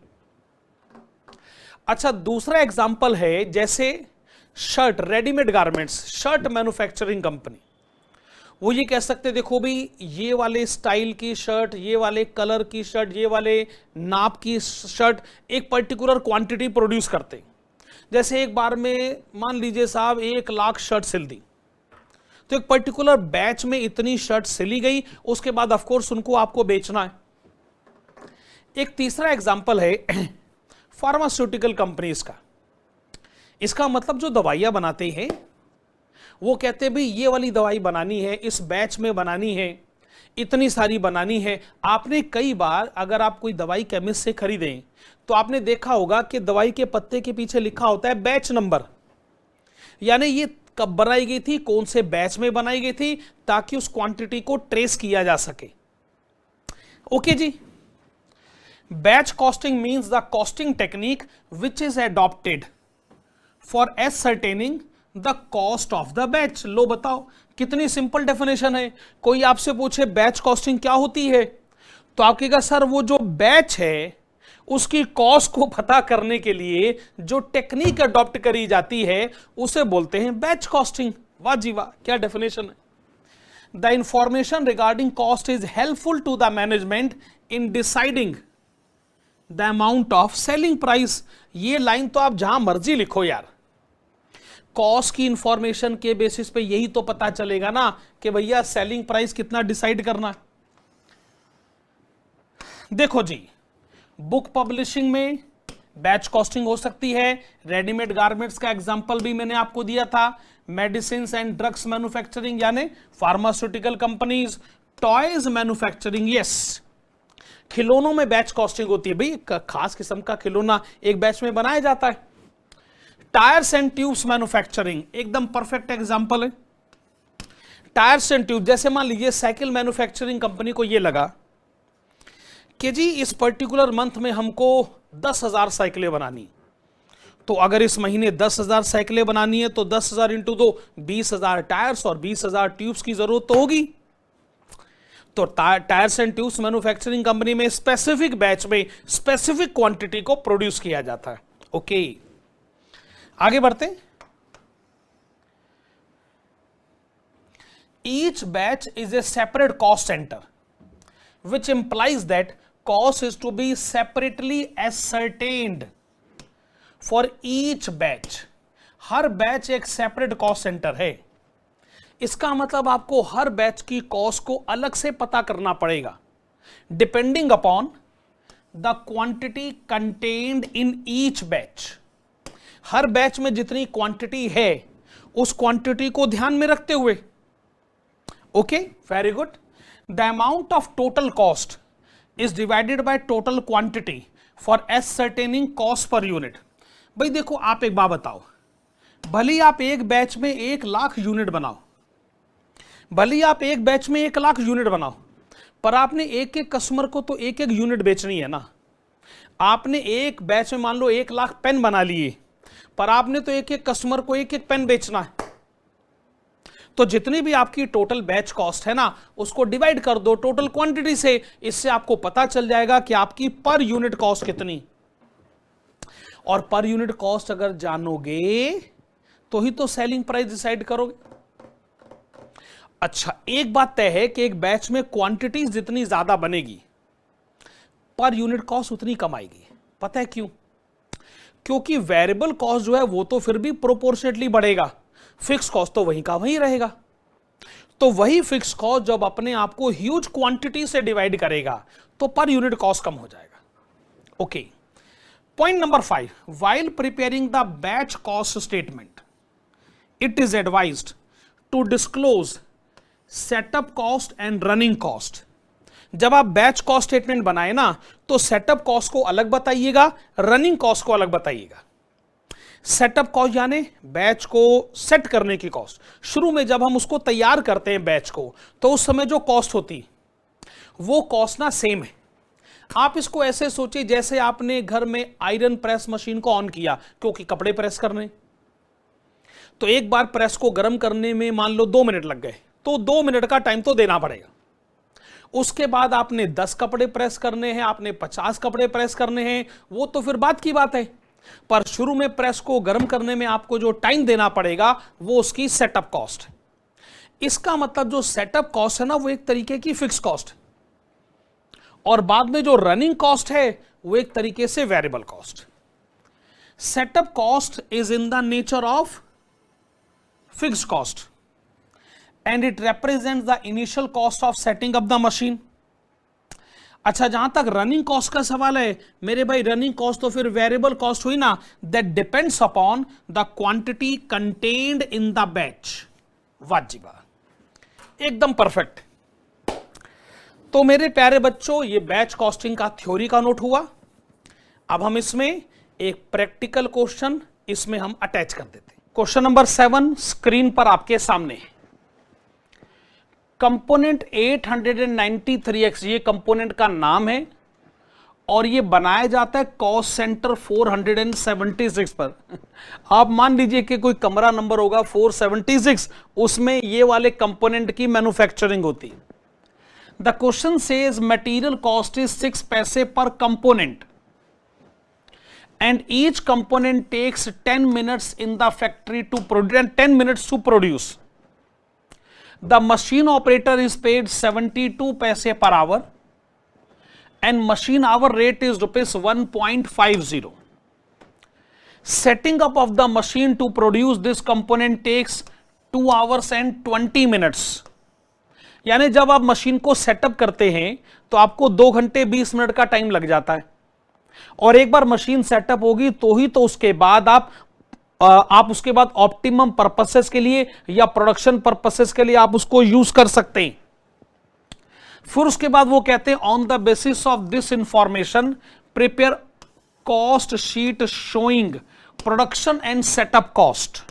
अच्छा, दूसरा एग्जांपल है जैसे shirt, readymade garments, shirt manufacturing company. वो ये कह सकते देखो भाई ये वाले स्टाइल की शर्ट, ये वाले कलर की शर्ट, ये वाले नाप की शर्ट एक पर्टिकुलर क्वांटिटी प्रोड्यूस करते। जैसे एक बार में मान लीजिए साहब 1 लाख शर्ट सिल दी, तो एक पर्टिकुलर बैच में इतनी शर्ट सिली गई, उसके बाद ऑफ कोर्स उनको आपको बेचना है। एक तीसरा एग्जांपल है फार्मास्यूटिकल कंपनीज का। इसका मतलब जो दवाइयां बनाते हैं वो कहते हैं भाई ये वाली दवाई बनानी है, इस बैच में बनानी है, इतनी सारी बनानी है। आपने कई बार अगर आप कोई दवाई केमिस्ट से खरीदें तो आपने देखा होगा कि दवाई के पत्ते के पीछे लिखा होता है बैच नंबर, यानी ये कब बनाई गई थी, कौन से बैच में बनाई गई थी, ताकि उस क्वांटिटी को ट्रेस किया जा सके। ओके जी, batch costing means the costing technique which is adopted for ascertaining the cost of the batch. लो बताओ कितनी सिंपल डेफिनेशन है। कोई आपसे पूछे बैच कॉस्टिंग क्या होती है, तो आप कहेगा सर वो जो बैच है उसकी कॉस्ट को पता करने के लिए जो टेक्निक अडॉप्ट करी जाती है उसे बोलते हैं बैच कॉस्टिंग। वाह जी वाह, क्या डेफिनेशन है। The information regarding cost is helpful to the management in deciding the amount of selling price. ये लाइन तो आप जहां मर्जी लिखो यार, कॉस्ट की इंफॉर्मेशन के बेसिस पे यही तो पता चलेगा ना कि भैया सेलिंग प्राइस कितना डिसाइड करना। देखो जी, बुक पब्लिशिंग में बैच कॉस्टिंग हो सकती है। रेडीमेड गारमेंट्स का एग्जांपल भी मैंने आपको दिया था। मेडिसिन एंड ड्रग्स मैन्युफैक्चरिंग यानी pharmaceutical companies, toys manufacturing, yes. खिलौनों में बैच कॉस्टिंग होती है भाई, खास किस्म का खिलौना एक बैच में बनाया जाता है। टायर्स एंड ट्यूब्स मैन्युफैक्चरिंग एकदम परफेक्ट एग्जांपल है। टायर्स एंड ट्यूब, जैसे मान लीजिए साइकिल मैन्युफैक्चरिंग कंपनी को यह लगा कि जी इस पर्टिकुलर मंथ में हमको 10,000 साइकिलें बनानी, तो अगर इस महीने 10,000 साइकिलें बनानी है तो 10,000 इंटू 2 20,000 टायर्स और 20,000 ट्यूब्स की जरूरत तो होगी। तो tyres and tubes manufacturing company में स्पेसिफिक बैच में स्पेसिफिक क्वांटिटी को प्रोड्यूस किया जाता है। ओके, आगे बढ़ते। Each batch is a separate cost centre which implies that cost is to be separately ascertained for each batch। Her batch एक separate cost centre है। इसका मतलब आपको हर बैच की कॉस्ट को अलग से पता करना पड़ेगा depending upon the quantity contained in each batch. Her batch में जितनी क्वांटिटी है उस क्वांटिटी को ध्यान में रखते हुए। Okay, very good. The amount of total cost is divided by total quantity for ascertaining cost per unit। भाई देखो, आप एक बात बताओ, भले ही आप एक बैच में 1,00,000 यूनिट बनाओ, भले ही आप एक बैच में 1,00,000 यूनिट बनाओ, पर आपने एक एक कस्टमर को तो एक एक यूनिट बेचनी है ना। आपने एक बैच में मान लो 1,00,000 पेन बना लिए, पर आपने तो एक एक कस्टमर को एक एक पेन बेचना है। तो जितनी भी आपकी टोटल बैच कॉस्ट है ना, उसको डिवाइड कर दो टोटल क्वांटिटी से। इससे आपको पता चल जाएगा कि आपकी पर यूनिट कॉस्ट कितनी। और पर यूनिट कॉस्ट अगर जानोगे तो ही तो सेलिंग प्राइस डिसाइड करोगे। अच्छा, एक बात तय है कि एक बैच में क्वांटिटी जितनी ज्यादा बनेगी पर यूनिट कॉस्ट उतनी कम आएगी। पता है क्यों? क्योंकि वेरिएबल कॉस्ट जो है वो तो फिर भी प्रोपोर्शनेटली बढ़ेगा, फिक्स कॉस्ट तो वहीं का वहीं रहेगा। तो वही फिक्स कॉस्ट जब अपने आप को ह्यूज क्वांटिटी से डिवाइड करेगा तो पर यूनिट कॉस्ट कम हो जाएगा। Okay, point number 5, while preparing the batch cost statement it is advised to disclose setup cost and running cost. जब आप बैच कॉस्ट स्टेटमेंट बनाए ना तो सेटअप कॉस्ट को अलग बताइएगा, रनिंग कॉस्ट को अलग बताइएगा। सेटअप कॉस्ट यानी बैच को सेट करने की कॉस्ट। शुरू में जब हम उसको तैयार करते हैं बैच को, तो उस समय जो कॉस्ट होती वो कॉस्ट ना सेम है। आप इसको ऐसे सोचिए जैसे आपने घर में आयरन प्रेस मशीन को ऑन किया क्योंकि कपड़े प्रेस करने, तो एक बार प्रेस को गर्म करने में मान लो 2 मिनट लग गए, तो 2 मिनट का टाइम तो देना पड़ेगा। उसके बाद आपने 10 कपड़े प्रेस करने हैं, आपने 50 कपड़े प्रेस करने हैं, वो तो फिर बात की बात है। पर शुरू में प्रेस को गर्म करने में आपको जो टाइम देना पड़ेगा वो उसकी सेटअप कॉस्ट है। इसका मतलब जो सेटअप कॉस्ट है ना वो एक तरीके की फिक्स कॉस्ट है, और बाद में जो रनिंग कॉस्ट है वो एक तरीके से variable cost. Setup cost is in the nature of fix cost and it represents the initial cost of setting up the machine. अच्छा, जहां तक रनिंग कॉस्ट का सवाल है मेरे भाई, रनिंग कॉस्ट तो फिर वेरिएबल कॉस्ट हुई ना, that depends upon the quantity contained in the batch. वाह, एकदम परफेक्ट। तो मेरे प्यारे बच्चों, ये बैच कॉस्टिंग का थ्योरी का नोट हुआ। अब हम इसमें एक प्रैक्टिकल क्वेश्चन इसमें हम अटैच कर देते हैं। क्वेश्चन नंबर 7 स्क्रीन पर आपके सामने है। कंपोनेंट 893x, ये कंपोनेंट का नाम है और ये बनाया जाता है कॉस्ट सेंटर 476 पर। आप मान लीजिए कि कोई कमरा नंबर होगा 476, उसमें ये वाले कंपोनेंट की मैन्युफैक्चरिंग होती है। The question says material cost is 6 पैसे पर component and each component takes 10 minutes in the factory to produce and 10 minutes to produce. The machine operator is paid 72 paise per hour and machine hour rate is rupees 1.50. Setting up of the machine to produce this component takes 2 hours and 20 minutes. यानी जब आप machine को setup करते हैं तो आपको 2 घंटे 20 minute का टाइम लग जाता है, और एक बार मशीन सेटअप होगी तो ही तो उसके बाद आप उसके बाद ऑप्टिमम पर्पसेस के लिए या प्रोडक्शन पर्पसेस के लिए आप उसको यूज कर सकते हैं। फिर उसके बाद वो कहते हैं on the basis of this information prepare cost sheet showing production and setup cost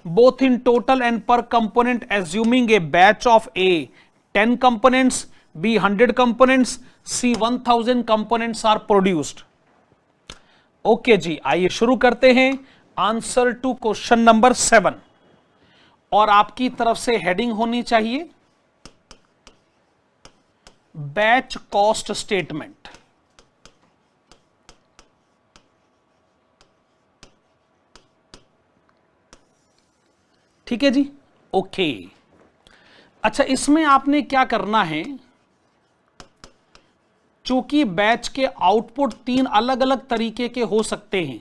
both in total and per component assuming a batch of A 10 components, B 100 components, C 1000 components are produced. Okay जी, आइए शुरू करते हैं answer to question number 7 और आपकी तरफ से heading होनी चाहिए बैच कॉस्ट स्टेटमेंट। ठीक है जी, ओके। अच्छा, इसमें आपने क्या करना है, चूंकि बैच के आउटपुट 3 अलग अलग तरीके के हो सकते हैं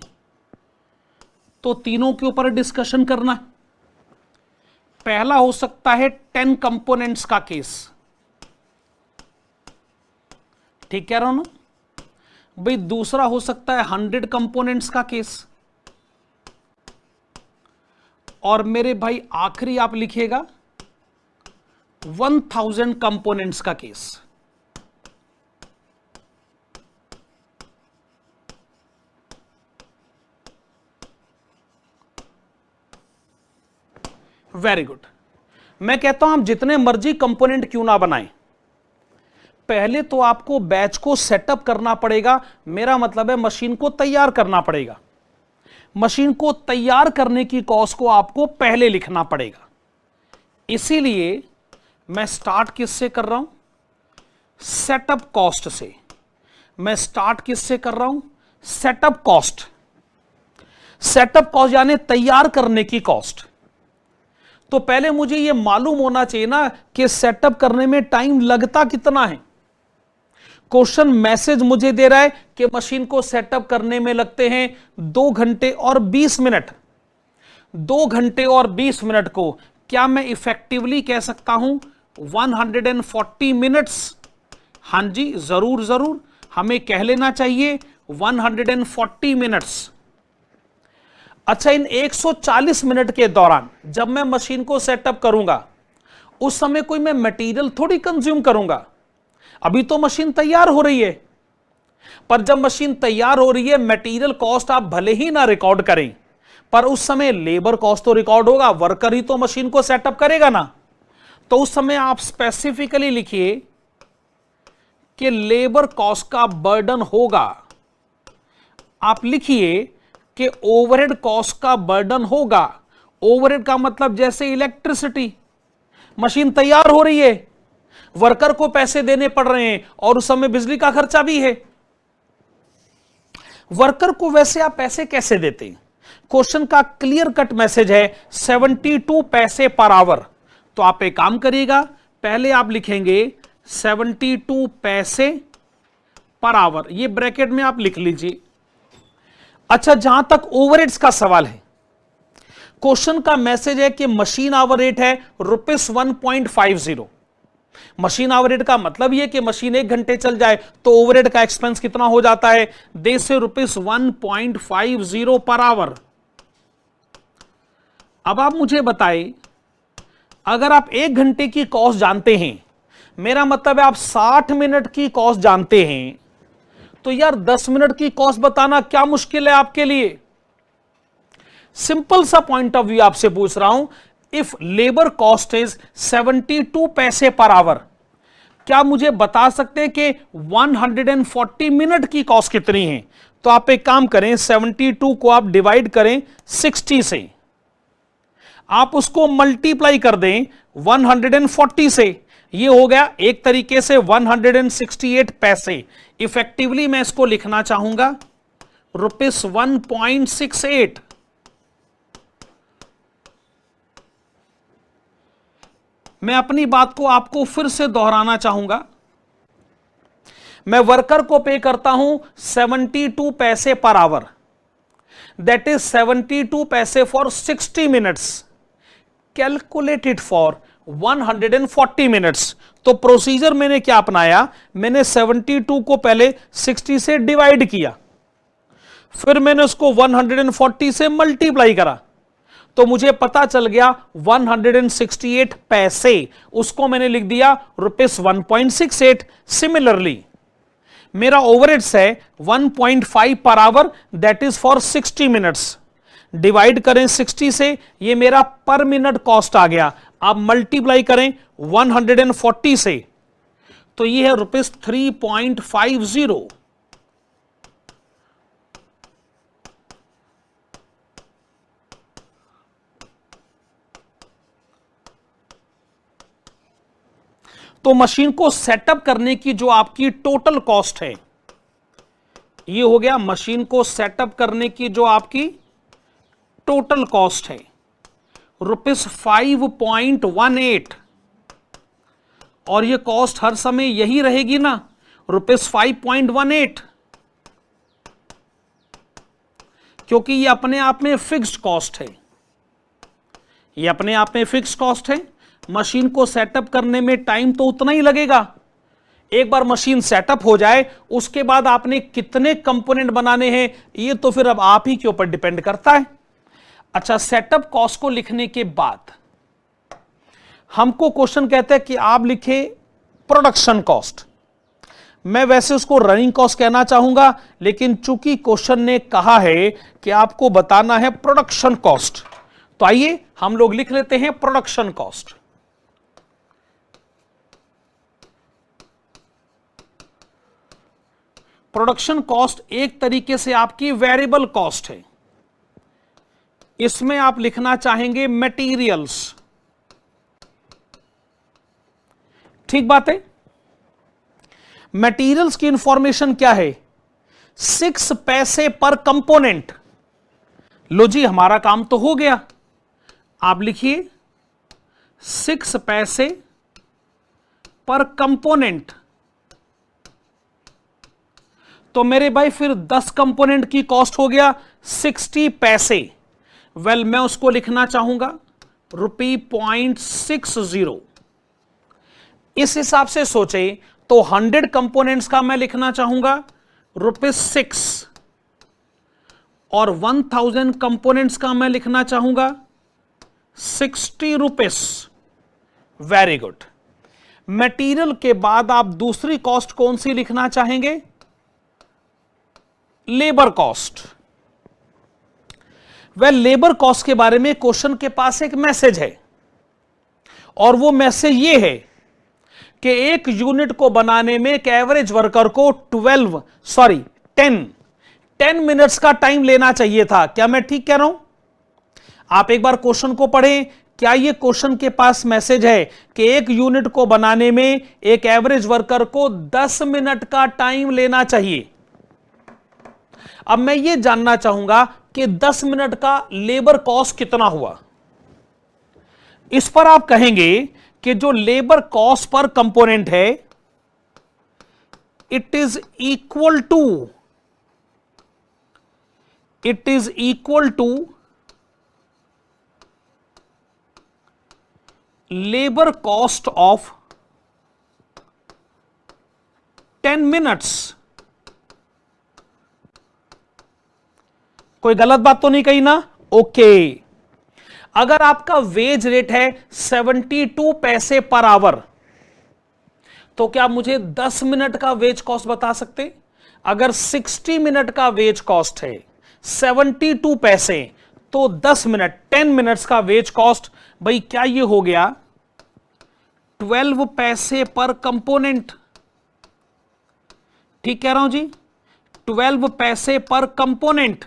तो तीनों के ऊपर डिस्कशन करना है। पहला हो सकता है 10 कंपोनेंट्स का केस, ठीक कह रहा हूं ना भाई। दूसरा हो सकता है 100 कंपोनेंट्स का केस, और मेरे भाई आखिरी आप लिखिएगा 1000 कंपोनेंट्स का केस। Very good. मैं कहता हूं आप जितने मर्जी कंपोनेंट क्यों ना बनाएं, पहले तो आपको बैच को सेटअप करना पड़ेगा। मेरा मतलब है मशीन को तैयार करना पड़ेगा। मशीन को तैयार करने की कॉस्ट को आपको पहले लिखना पड़ेगा। इसीलिए मैं स्टार्ट किससे कर रहा हूं, सेटअप कॉस्ट से। मैं स्टार्ट किससे कर रहा हूं, सेटअप कॉस्ट। सेटअप कॉस्ट यानी तैयार करने की कॉस्ट। तो पहले मुझे यह मालूम होना चाहिए ना कि सेटअप करने में टाइम लगता कितना है। क्वेश्चन मैसेज मुझे दे रहा है कि मशीन को सेटअप करने में लगते हैं 2 घंटे और 20 मिनट। 2 घंटे और 20 मिनट को क्या मैं इफेक्टिवली कह सकता हूं 140 मिनट्स? हां जी, जरूर जरूर हमें कह लेना चाहिए 140 मिनट्स। अच्छा, इन 140 मिनट के दौरान जब मैं मशीन को सेटअप करूंगा उस समय कोई मैं मटेरियल थोड़ी कंज्यूम करूंगा। अभी तो मशीन तैयार हो रही है, पर जब मशीन तैयार हो रही है मटेरियल कॉस्ट आप भले ही ना रिकॉर्ड करें, पर उस समय लेबर कॉस्ट तो रिकॉर्ड होगा। वर्कर ही तो मशीन को सेटअप करेगा ना। तो उस समय आप स्पेसिफिकली लिखिए कि लेबर कॉस्ट का बर्डन होगा। आप लिखिए कि ओवरहेड कॉस्ट का बर्डन होगा। ओवरहेड का मतलब जैसे इलेक्ट्रिसिटी, मशीन तैयार हो रही है, वर्कर को पैसे देने पड़ रहे हैं और उस समय बिजली का खर्चा भी है। वर्कर को वैसे आप पैसे कैसे देते हैं? क्वेश्चन का क्लियर कट मैसेज है 72 पैसे पर आवर। तो आप एक काम करिएगा, पहले आप लिखेंगे 72 पैसे पर आवर, ये ब्रैकेट में आप लिख लीजिए। अच्छा, जहां तक ओवरहेड्स का सवाल है, क्वेश्चन का मैसेज है कि मशीन आवर रेट है ₹1.50। मशीन आवर रेट का मतलब यह कि मशीन 1 घंटे चल जाए तो ओवरहेड का एक्सपेंस कितना हो जाता है, दे से ₹1.50 पर आवर। अब आप मुझे बताएं, अगर आप 1 घंटे की कॉस्ट जानते हैं, मेरा मतलब है आप 60 मिनट की कॉस्ट जानते हैं, तो यार 10 मिनट की कॉस्ट बताना क्या मुश्किल है आपके लिए? सिंपल सा पॉइंट ऑफ व्यू आपसे पूछ रहा हूं। इफ लेबर कॉस्ट इज 72 पैसे पर आवर, क्या मुझे बता सकते हैं कि 140 मिनट की कॉस्ट कितनी है? तो आप एक काम करें, 72 को आप डिवाइड करें 60 से, आप उसको मल्टीप्लाई कर दें 140 से, ये हो गया एक तरीके से 168 पैसे। इफेक्टिवली मैं इसको लिखना चाहूंगा ₹1.68। मैं अपनी बात को आपको फिर से दोहराना चाहूंगा। मैं वर्कर को पे करता हूं 72 पैसे पर आवर, दैट इज 72 पैसे for 60 minutes, calculated for 140 minutes. तो प्रोसीजर मैंने क्या अपनाया, मैंने 72 को पहले 60 से डिवाइड किया, फिर मैंने उसको 140 से मल्टीप्लाई करा, तो मुझे पता चल गया 168 पैसे, उसको मैंने लिख दिया ₹1.68। सिमिलरली मेरा ओवरहेड्स है 1.5 per hour, that is for 60 minutes, divide करें 60 से, ये मेरा पर मिनट कॉस्ट आ गया। आप मल्टीप्लाई करें 140 से, तो ये है ₹3.50। तो मशीन को सेटअप करने की जो आपकी टोटल कॉस्ट है, ये हो गया मशीन को सेटअप करने की जो आपकी टोटल कॉस्ट है ₹5.18, और ये कॉस्ट हर समय यही रहेगी ना, ₹5.18, क्योंकि ये अपने आप में फिक्स्ड कॉस्ट है, ये अपने आप में फिक्स्ड कॉस्ट है। मशीन को सेटअप करने में टाइम तो उतना ही लगेगा। एक बार मशीन सेटअप हो जाए, उसके बाद आपने कितने कंपोनेंट बनाने हैं, ये तो फिर अब आप ही के ऊपर डिपेंड करता है। अच्छा, सेटअप कॉस्ट को लिखने के बाद हमको क्वेश्चन कहता है कि आप लिखे प्रोडक्शन कॉस्ट। मैं वैसे उसको रनिंग कॉस्ट कहना चाहूंगा, लेकिन चूंकि क्वेश्चन ने कहा है कि आपको बताना है प्रोडक्शन कॉस्ट, तो आइए हम लोग लिख लेते हैं प्रोडक्शन कॉस्ट। प्रोडक्शन कॉस्ट एक तरीके से आपकी वेरिएबल कॉस्ट है। इसमें आप लिखना चाहेंगे मटेरियल्स, ठीक बात है। मटेरियल्स की इंफॉर्मेशन क्या है, 6 पैसे पर कंपोनेंट। लो जी, हमारा काम तो हो गया। आप लिखिए 6 पैसे पर कंपोनेंट। तो मेरे भाई फिर 10 कंपोनेंट की कॉस्ट हो गया 60 पैसे। वेल, मैं उसको लिखना चाहूंगा ₹0.60। इस हिसाब से सोचे तो 100 कंपोनेंट्स का मैं लिखना चाहूंगा ₹6, और 1000 कंपोनेंट्स का मैं लिखना चाहूंगा ₹60। Very good. मटेरियल के बाद आप दूसरी कॉस्ट कौन सी लिखना चाहेंगे, लेबर कॉस्ट। वह लेबर कॉस्ट के बारे में क्वेश्चन के पास एक मैसेज है, और वो मैसेज ये है कि एक यूनिट को बनाने में एक एवरेज वर्कर को 10 मिनट्स का टाइम लेना चाहिए था। क्या मैं ठीक कह रहा हूं? आप एक बार क्वेश्चन को पढ़ें। क्या ये क्वेश्चन के पास मैसेज है कि एक यूनिट को बनाने में एक एवरेज वर्कर को 10 मिनट का टाइम लेना चाहिए? अब मैं ये जानना चाहूंगा कि 10 मिनट का लेबर कॉस्ट कितना हुआ। इस पर आप कहेंगे कि जो लेबर कॉस्ट पर कंपोनेंट है, it is equal to labour cost of 10 minutes. कोई गलत बात तो नहीं कही ना? ओके। अगर आपका वेज रेट है 72 पैसे पर आवर, तो क्या मुझे 10 मिनट का वेज कॉस्ट बता सकते? अगर 60 मिनट का वेज कॉस्ट है 72 पैसे, तो 10 मिनट 10 मिनट्स का वेज कॉस्ट, भाई क्या ये हो गया 12 पैसे पर कंपोनेंट, ठीक कह रहा हूं जी, 12 पैसे पर कंपोनेंट।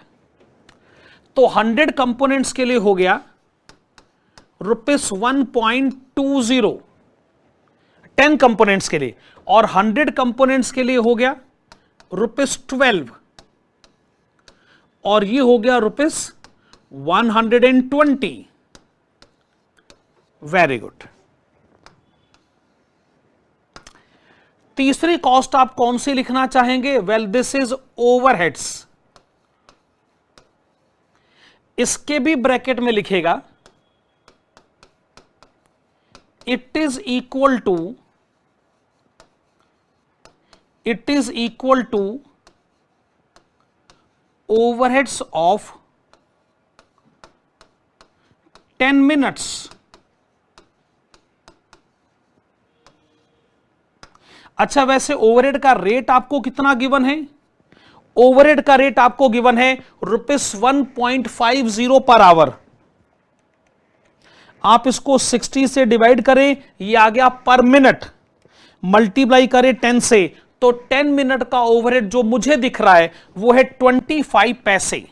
तो 100 कंपोनेंट्स के लिए हो गया ₹1.20 10 कंपोनेंट्स के लिए, और 100 कंपोनेंट्स के लिए हो गया ₹12, और ये हो गया ₹120। Very good. तीसरी कॉस्ट आप कौन सी लिखना चाहेंगे? Well, this is overheads. इसके भी ब्रैकेट में लिखेगा it is equal to overheads of 10 minutes. अच्छा, वैसे ओवरहेड का रेट आपको कितना गिवन है? ओवरहेड का रेट आपको गिवन है ₹1.50 पर आवर। आप इसको 60 से डिवाइड करें, ये आ गया पर मिनट, मल्टीप्लाई करें 10 से, तो 10 मिनट का ओवरहेड जो मुझे दिख रहा है वो है 25 पैसे।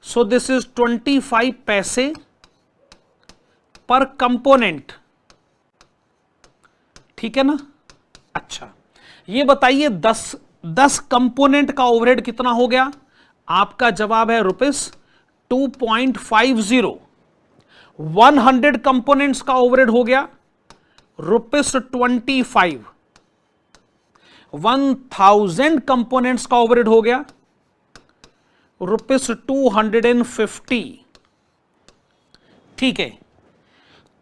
सो दिस इज 25 पैसे पर कंपोनेंट, ठीक है ना? अच्छा, ये बताइए 10 कंपोनेंट का ओवरहेड कितना हो गया? आपका जवाब है ₹2.50। 100 कंपोनेंट्स का ओवरहेड हो गया ₹25। 1000 कंपोनेंट्स का ओवरहेड हो गया ₹250। ठीक है,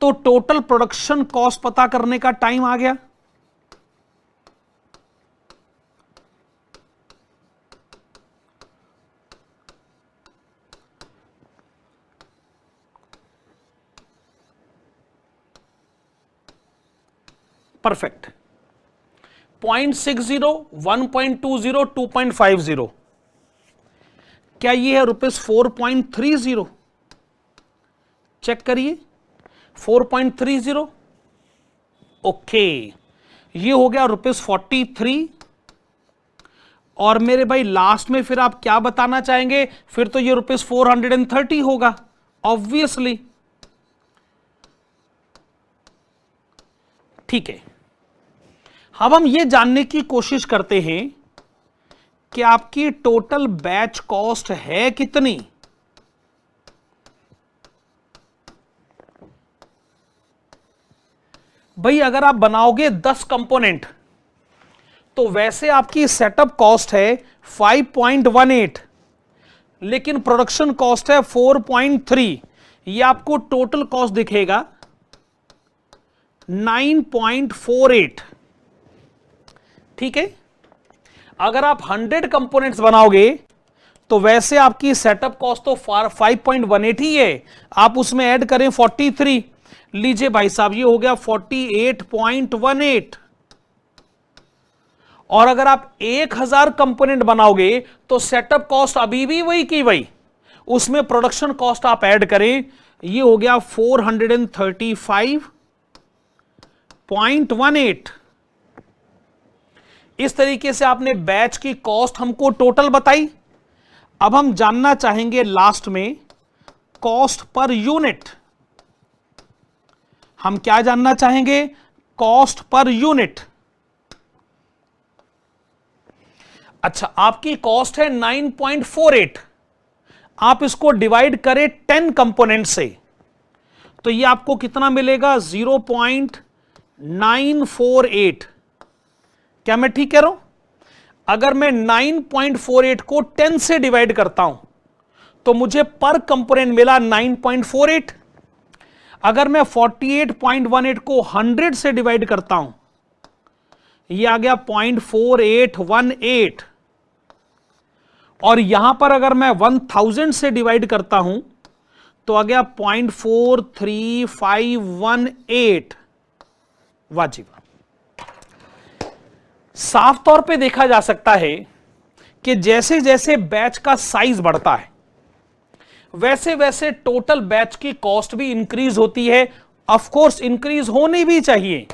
तो टोटल प्रोडक्शन कॉस्ट पता करने का टाइम आ गया। परफेक्ट। 0.60, 1.20, 2.50, क्या ये है ₹4.30? चेक करिए, 4.30। ओके, ये हो गया ₹43। और मेरे भाई लास्ट में फिर आप क्या बताना चाहेंगे? फिर तो ये ₹430 होगा ऑब्वियसली। ठीक है, अब हम ये जानने की कोशिश करते हैं कि आपकी टोटल बैच कॉस्ट है कितनी। भाई अगर आप बनाओगे 10 कंपोनेंट तो वैसे आपकी सेटअप कॉस्ट है 5.18, लेकिन प्रोडक्शन कॉस्ट है 4.3। ये आपको टोटल कॉस्ट दिखेगा 9.48। ठीक है, अगर आप 100 कंपोनेंट्स बनाओगे तो वैसे आपकी सेटअप कॉस्ट तो 5.18 ही है, आप उसमें ऐड करें 43। लीजिए भाई साहब, ये हो गया 48.18। और अगर आप 1000 कंपोनेंट बनाओगे तो सेटअप कॉस्ट अभी भी वही की वही, उसमें प्रोडक्शन कॉस्ट आप ऐड करें, ये हो गया 435.18। इस तरीके से आपने बैच की कॉस्ट हमको टोटल बताई। अब हम जानना चाहेंगे लास्ट में कॉस्ट पर यूनिट। हम क्या जानना चाहेंगे? Cost per unit. अच्छा, आपकी कॉस्ट है 9.48, आप इसको डिवाइड करें 10 कंपोनेंट से, तो ये आपको कितना मिलेगा? 0.948। क्या मैं ठीक कह रहा हूं? अगर मैं 9.48 को 10 से डिवाइड करता हूं तो मुझे पर कंपोनेंट मिला 9.48। अगर मैं 48.18 को 100 से डिवाइड करता हूं, यह आ गया 0.4818। और यहां पर अगर मैं 1000 से डिवाइड करता हूं तो आ गया 0.43518। वाजिब। साफ तौर पे देखा जा सकता है कि जैसे जैसे बैच का साइज बढ़ता है वैसे वैसे टोटल बैच की कॉस्ट भी इंक्रीज होती है, ऑफ कोर्स इंक्रीज होनी भी चाहिए।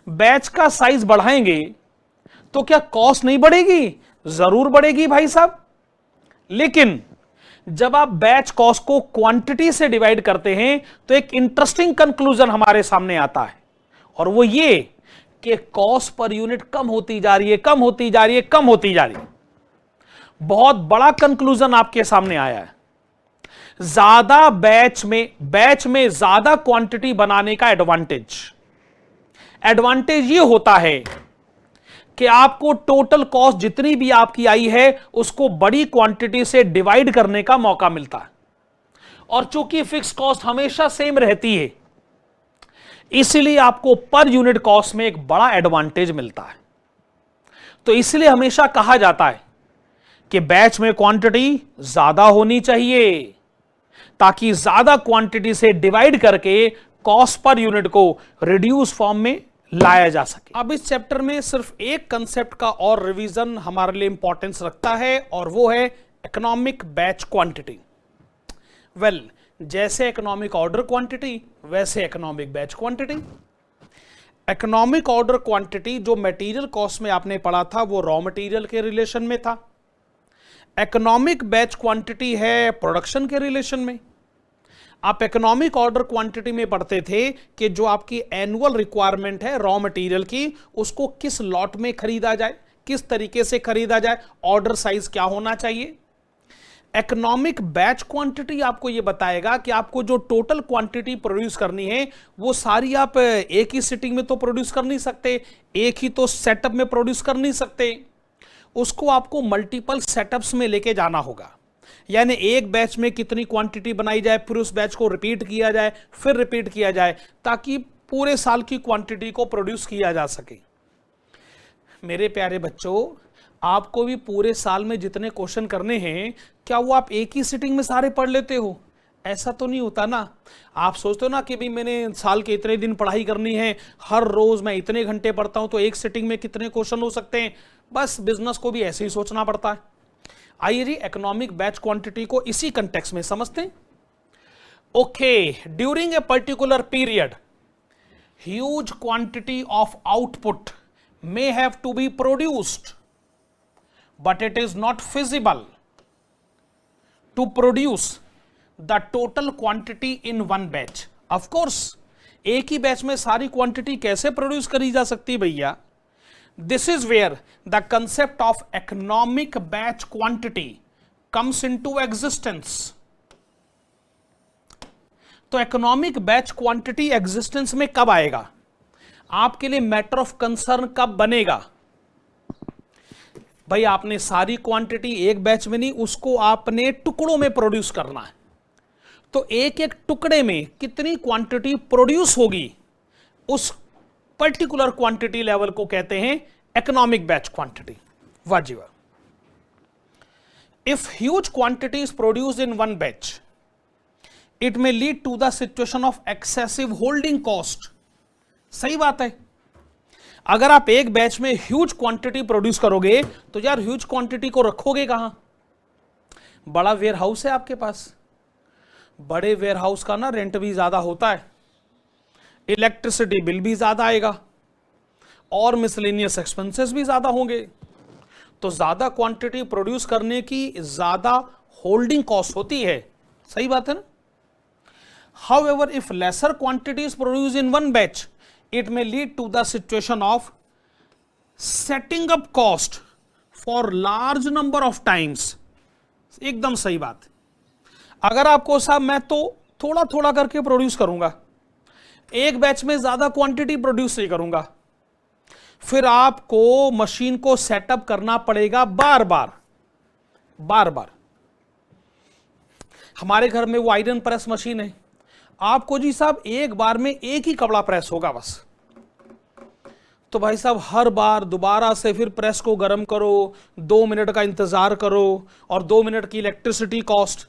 बैच का साइज बढ़ाएंगे तो क्या कॉस्ट नहीं बढ़ेगी? जरूर बढ़ेगी भाई साहब। लेकिन जब आप बैच कॉस्ट को क्वांटिटी से डिवाइड करते हैं तो एक इंटरेस्टिंग कंक्लूजन हमारे सामने आता है, और वो ये कि कॉस्ट पर यूनिट कम होती जा रही है, कम होती जा रही है, कम होती जा रही है। बहुत बड़ा कंक्लूजन आपके सामने आया है। ज्यादा बैच में ज्यादा क्वांटिटी बनाने का एडवांटेज ये होता है कि आपको टोटल कॉस्ट जितनी भी आपकी आई है उसको बड़ी क्वांटिटी से डिवाइड करने का मौका मिलता है, और चूंकि फिक्स कॉस्ट हमेशा सेम रहती है इसलिए आपको पर यूनिट कॉस्ट में एक बड़ा एडवांटेज मिलता है। तो इसलिए हमेशा कहा जाता है कि बैच में क्वांटिटी ज्यादा होनी चाहिए ताकि ज्यादा क्वांटिटी से डिवाइड करके कॉस्ट पर यूनिट को रिड्यूस फॉर्म में लाया जा सके। अब इस चैप्टर में सिर्फ एक कंसेप्ट का और रिवीजन हमारे लिए इंपॉर्टेंस रखता है, और वो है इकोनॉमिक बैच क्वांटिटी। वेल, जैसे इकोनॉमिक ऑर्डर क्वांटिटी वैसे economic batch quantity. Economic order quantity जो मटेरियल कॉस्ट में आपने पढ़ा था वो रॉ मटेरियल के रिलेशन में था। इकोनॉमिक बैच क्वांटिटी है प्रोडक्शन के रिलेशन में। आप इकोनॉमिक ऑर्डर क्वांटिटी में पढ़ते थे कि जो आपकी एनुअल रिक्वायरमेंट है रॉ मटेरियल की, उसको किस लॉट में खरीदा जाए, किस तरीके से खरीदा जाए, ऑर्डर साइज क्या होना चाहिए। इकोनॉमिक बैच क्वांटिटी आपको यह बताएगा कि आपको जो टोटल क्वांटिटी प्रोड्यूस करनी है वो सारी आप एक ही सिटिंग में तो प्रोड्यूस कर नहीं सकते, एक ही तो सेटअप में प्रोड्यूस कर नहीं सकते, उसको आपको मल्टीपल सेटअप्स में लेके जाना होगा। यानी एक बैच में कितनी क्वांटिटी बनाई जाए, फिर उस बैच को रिपीट किया जाए, फिर रिपीट किया जाए, ताकि पूरे साल की क्वांटिटी को प्रोड्यूस किया जा सके। मेरे प्यारे बच्चों, आपको भी पूरे साल में जितने क्वेश्चन करने हैं क्या वो आप एक ही सिटिंग में सारे पढ़ लेते हो? ऐसा तो नहीं होता ना। आप सोचते हो ना कि भाई मैंने साल के इतने दिन पढ़ाई करनी है, हर रोज मैं इतने घंटे पढ़ता हूं तो एक सिटिंग में कितने क्वेश्चन हो सकते हैं। बस बिजनेस को भी ऐसे ही सोचना पड़ता है। आइए जी इकोनॉमिक बैच क्वांटिटी को इसी कंटेक्स्ट में समझते हैं। Okay, during a particular period huge quantity of output may have to be produced, but it is not feasible to produce the total quantity in one batch. Of course, एक ही batch में सारी quantity कैसे produce करी जा सकती है भैया? This is where the concept of economic batch quantity comes into existence. तो इकोनॉमिक बैच क्वांटिटी एग्जिस्टेंस में कब आएगा? आपके लिए मैटर ऑफ कंसर्न कब बनेगा? भाई आपने सारी क्वांटिटी एक बैच में नहीं, उसको आपने टुकड़ों में प्रोड्यूस करना है। तो एक एक टुकड़े में कितनी क्वांटिटी प्रोड्यूस होगी, उस पर्टिकुलर क्वांटिटी लेवल को कहते हैं इकोनॉमिक बैच क्वांटिटी। वाजिब। If huge quantity is produced in one batch, it may lead to the situation of excessive holding cost. सही बात है। अगर आप एक बैच में ह्यूज क्वांटिटी प्रोड्यूस करोगे तो यार ह्यूज क्वांटिटी को रखोगे कहां? बड़ा वेयर हाउस है आपके पास, बड़े वेयर हाउस का ना रेंट भी ज्यादा होता है, इलेक्ट्रिसिटी बिल भी ज्यादा आएगा, और मिसलेनियस एक्सपेंसेस भी ज्यादा होंगे। तो ज्यादा क्वांटिटी प्रोड्यूस करने की ज्यादा होल्डिंग कॉस्ट होती है। सही बात है ना? However, if lesser quantity is produced in one batch, it may lead to the situation of setting up cost for large number of times. एकदम सही बात। अगर आपको साहब मैं तो थोड़ा थोड़ा करके प्रोड्यूस करूंगा, एक बैच में ज्यादा क्वांटिटी प्रोड्यूस नहीं करूंगा, फिर आपको मशीन को सेटअप करना पड़ेगा बार बार। हमारे घर में वो आयरन प्रेस मशीन है, आपको जी साहब एक बार में एक ही कपड़ा प्रेस होगा बस। तो भाई साहब हर बार दोबारा से फिर प्रेस को गर्म करो, 2 मिनट का इंतजार करो, और 2 मिनट की इलेक्ट्रिसिटी कॉस्ट।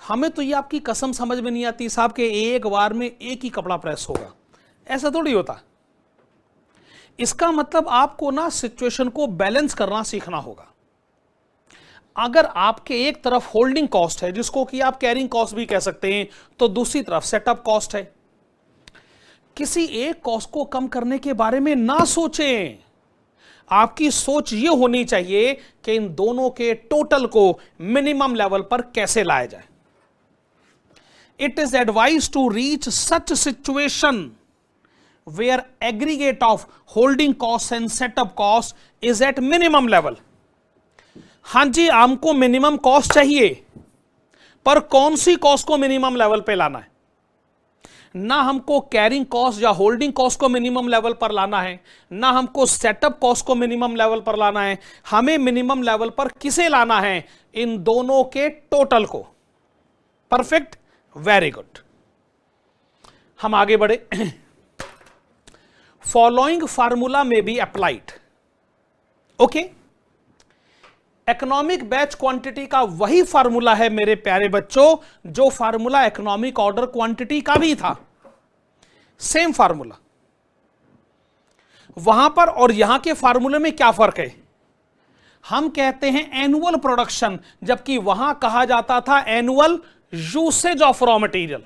हमें तो ये आपकी कसम समझ में नहीं आती साहब कि एक बार में एक ही कपड़ा प्रेस होगा। ऐसा थोड़ी होता। इसका मतलब आपको ना सिचुएशन को बैलेंस करना सीखना होगा। अगर आपके एक तरफ होल्डिंग कॉस्ट है जिसको कि आप कैरिंग कॉस्ट भी कह सकते हैं, तो दूसरी तरफ सेटअप कॉस्ट है। किसी एक कॉस्ट को कम करने के बारे में ना सोचें। आपकी सोच ये होनी चाहिए कि इन दोनों के टोटल को मिनिमम लेवल पर कैसे लाया जाए। It is advise to reach such situation where aggregate of holding costs and setup cost is at minimum level। हां जी, हमको मिनिमम कॉस्ट चाहिए, पर कौन सी कॉस्ट को मिनिमम लेवल पे लाना है? ना हमको कैरिंग कॉस्ट या होल्डिंग कॉस्ट को मिनिमम लेवल पर लाना है, ना हमको सेटअप कॉस्ट को मिनिमम लेवल पर लाना है। हमें मिनिमम लेवल पर किसे लाना है? इन दोनों के टोटल को। Perfect, very good. हम आगे बढ़े। फॉलोइंग फार्मूला में be applied. Okay, economic batch quantity का वही फार्मूला है मेरे प्यारे बच्चों, जो फार्मूला इकोनॉमिक ऑर्डर क्वांटिटी का भी था। Same formula. वहां पर और यहां के फार्मूले में क्या फर्क है? हम कहते हैं एनुअल प्रोडक्शन, जबकि वहां कहा जाता था annual usage of raw material.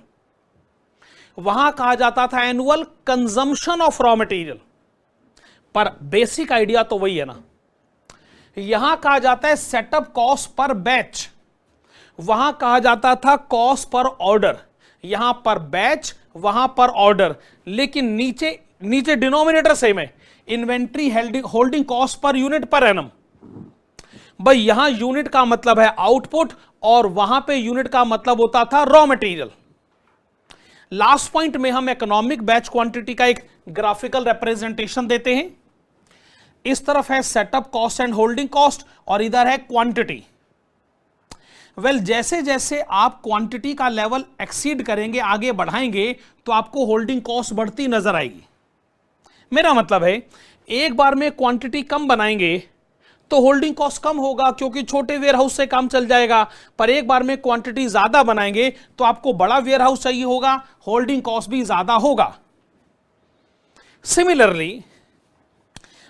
वहां कहा जाता था annual consumption of raw material. पर बेसिक आइडिया तो वही है ना। यहां कहा जाता है सेटअप कॉस्ट पर बैच, वहां कहा जाता था कॉस्ट पर ऑर्डर। यहां पर बैच, वहां पर ऑर्डर, लेकिन नीचे डिनोमिनेटर सेम है। Inventory holding cost per unit per annum. भाई यहां यूनिट का मतलब है आउटपुट और वहां पे यूनिट का मतलब होता था रॉ मटेरियल। लास्ट पॉइंट में हम इकोनॉमिक बैच क्वांटिटी का एक ग्राफिकल रिप्रेजेंटेशन देते हैं। इस तरफ है setup cost and holding cost और इधर है क्वांटिटी। वेल, जैसे जैसे आप क्वांटिटी का लेवल एक्सीड करेंगे, आगे बढ़ाएंगे, तो आपको होल्डिंग कॉस्ट बढ़ती नजर आएगी। मेरा मतलब है एक बार में क्वांटिटी कम बनाएंगे तो होल्डिंग कॉस्ट कम होगा, क्योंकि छोटे वेयर हाउस से काम चल जाएगा। पर एक बार में क्वांटिटी ज्यादा बनाएंगे तो आपको बड़ा वेयर हाउस चाहिए होगा, होल्डिंग कॉस्ट भी ज्यादा होगा। सिमिलरली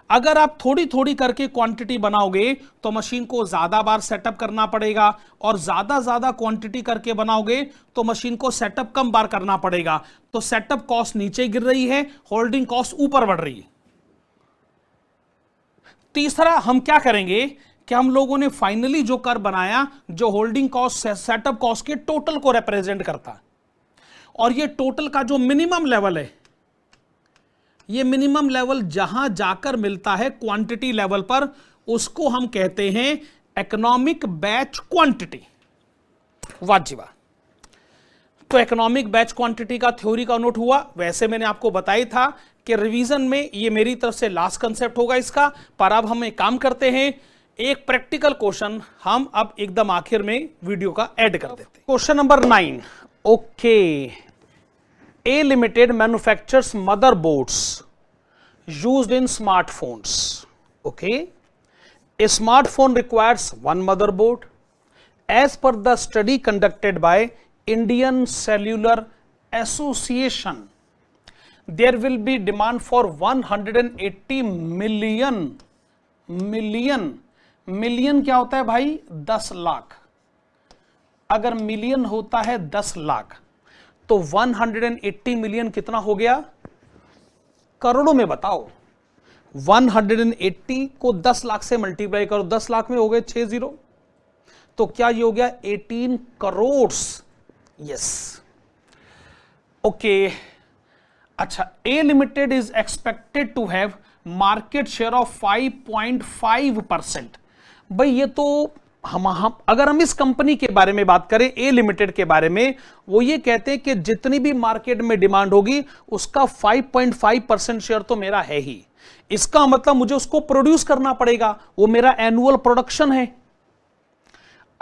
अगर आप थोड़ी थोड़ी करके क्वांटिटी बनाओगे तो मशीन को ज्यादा बार सेटअप करना पड़ेगा, और ज्यादा क्वांटिटी करके बनाओगे तो मशीन को सेटअप कम बार करना पड़ेगा। तो सेटअप कॉस्ट नीचे गिर रही है, होल्डिंग कॉस्ट ऊपर बढ़ रही है। तीसरा हम क्या करेंगे कि हम लोगों ने फाइनली जो कर बनाया, जो होल्डिंग कॉस्ट सेटअप कॉस्ट के टोटल को रिप्रेजेंट करता है, और ये टोटल का जो मिनिमम लेवल है, ये मिनिमम लेवल जहां जाकर मिलता है क्वांटिटी लेवल पर, उसको हम कहते हैं इकोनॉमिक बैच क्वांटिटी। वाजिबा। तो इकोनॉमिक बैच क्वांटिटी का थ्योरी का नोट हुआ। वैसे मैंने आपको बताया था कि रिवीजन में ये मेरी तरफ से लास्ट कंसेप्ट होगा इसका। पर अब हम एक काम करते हैं, एक प्रैक्टिकल क्वेश्चन हम अब एकदम आखिर में वीडियो का ऐड कर देते हैं। Question number 9। Okay, a limited manufactures motherboards used in smartphones. Okay, a smartphone requires one motherboard. As per the study conducted by Indian cellular association, there will be demand for 180 million क्या होता है भाई? 10 लाख। अगर million होता है 10 लाख तो 180 million कितना हो गया? करोड़ों में बताओ। 180 को 10 लाख से मल्टीप्लाई करो, 10 लाख में हो गए 6 जीरो, तो क्या ये हो गया 18 करोड़। Yes, okay. अच्छा, A limited is expected to have market share of 5.5%। भाई ये तो हम अगर हम इस कंपनी के बारे में बात करें, ए लिमिटेड के बारे में, वो ये कहते हैं कि जितनी भी मार्केट में डिमांड होगी उसका 5.5% शेयर तो मेरा है ही। इसका मतलब मुझे उसको प्रोड्यूस करना पड़ेगा, वो मेरा एनुअल प्रोडक्शन है।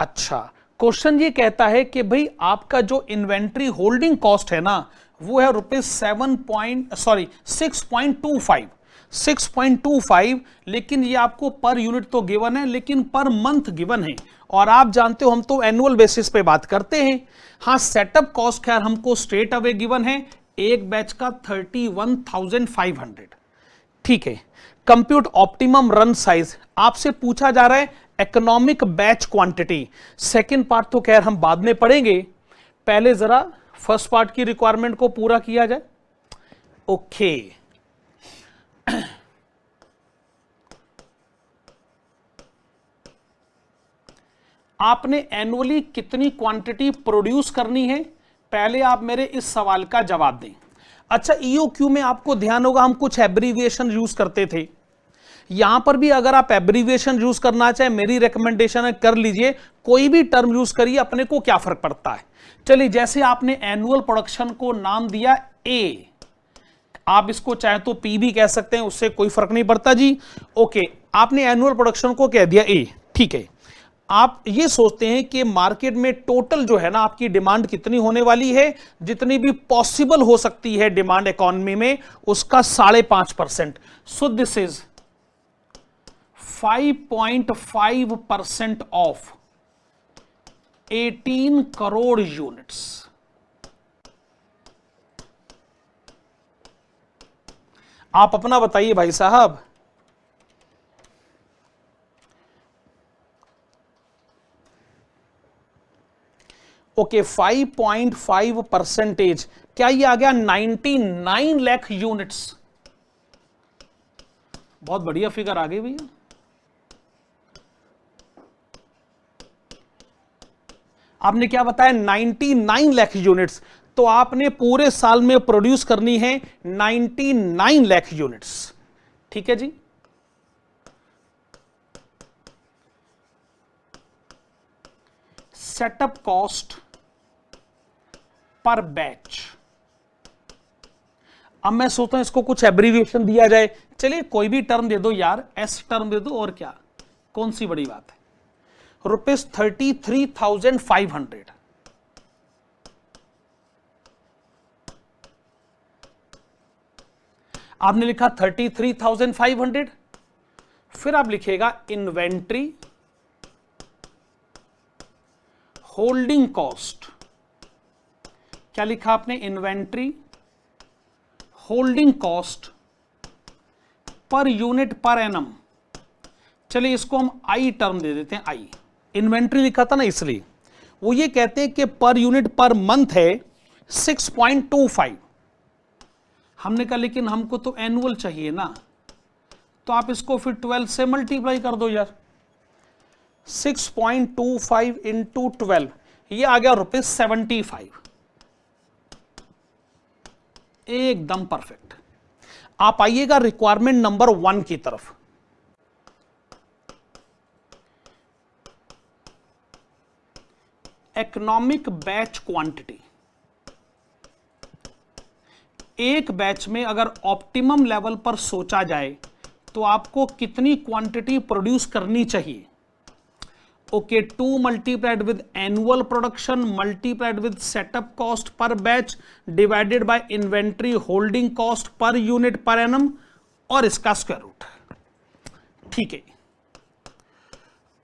अच्छा, क्वेश्चन ये कहता है कि भाई आपका जो इन्वेंट्री होल्डिंग कॉस्ट है ना, वो है ₹6.25, लेकिन ये आपको पर यूनिट तो गिवन है, लेकिन पर मंथ गिवन है। और आप जानते हो हम तो एनुअल बेसिस पे बात करते हैं। हाँ, सेटअप कॉस्ट खैर हमको स्ट्रेट अवे गिवन है, एक बैच का 31,500। ठीक है। कंप्यूट ऑप्टिमम रन साइज आपसे पूछा जा रहा है, economic batch quantity. Second part तो खैर हम बाद में पढ़ेंगे, पहले जरा फर्स्ट पार्ट की रिक्वायरमेंट को पूरा किया जाए। ओके, आपने एनुअली कितनी क्वांटिटी प्रोड्यूस करनी है, पहले आप मेरे इस सवाल का जवाब दें। अच्छा, ईओक्यू में आपको ध्यान होगा हम कुछ एब्रीविएशन यूज करते थे, यहां पर भी अगर आप एब्रीविएशन यूज करना चाहे मेरी रिकमेंडेशन है कर लीजिए, कोई भी टर्म यूज करिए, अपने को क्या फर्क पड़ता है। चलिए, जैसे आपने एनुअल प्रोडक्शन को नाम दिया ए, आप इसको चाहे तो पी भी कह सकते हैं, उससे कोई फर्क नहीं पड़ता जी। ओके, आपने एनुअल प्रोडक्शन को कह दिया ए, ठीक है। आप ये सोचते हैं कि मार्केट में टोटल जो है ना आपकी डिमांड कितनी होने वाली है, जितनी भी पॉसिबल हो सकती है डिमांड इकोनॉमी में, उसका 5.5%। So this is 5.5% of 18 crore units. आप अपना बताइए भाई साहब। ओके, 5.5%, क्या ये आ गया 99 लाख यूनिट्स। बहुत बढ़िया फिगर आ गई भैया। आपने क्या बताया, 99 लाख यूनिट्स, तो आपने पूरे साल में प्रोड्यूस करनी है 99 लाख यूनिट्स, ठीक है जी। सेटअप कॉस्ट पर बैच, अब मैं सोचता हूं इसको कुछ एब्रीविएशन दिया जाए। चलिए कोई भी टर्म दे दो यार, एस टर्म दे दो, और क्या, कौन सी बड़ी बात है। ₹33,500, आपने लिखा 33,500, फिर आप लिखेगा इन्वेंट्री होल्डिंग कॉस्ट। क्या लिखा आपने, inventory holding cost per unit per annum. चलिए इसको हम आई टर्म दे देते हैं, आई। इन्वेंट्री लिखा था ना, इसलिए वो ये कहते हैं कि पर यूनिट पर मंथ है 6.25। हमने कहा लेकिन हमको तो एनुअल चाहिए ना, तो आप इसको फिर 12 से मल्टीप्लाई कर दो यार। 6.25 इंटू 12, ये आ गया ₹75, एकदम परफेक्ट। आप आइएगा रिक्वायरमेंट नंबर 1 की तरफ। इकोनॉमिक बैच क्वांटिटी, एक बैच में अगर ऑप्टिमम लेवल पर सोचा जाए तो आपको कितनी क्वांटिटी प्रोड्यूस करनी चाहिए। Okay, 2 multiplied with annual production multiplied with setup cost per batch divided by inventory holding cost per unit per annum, और इसका स्क्वायर रूट, ठीक है।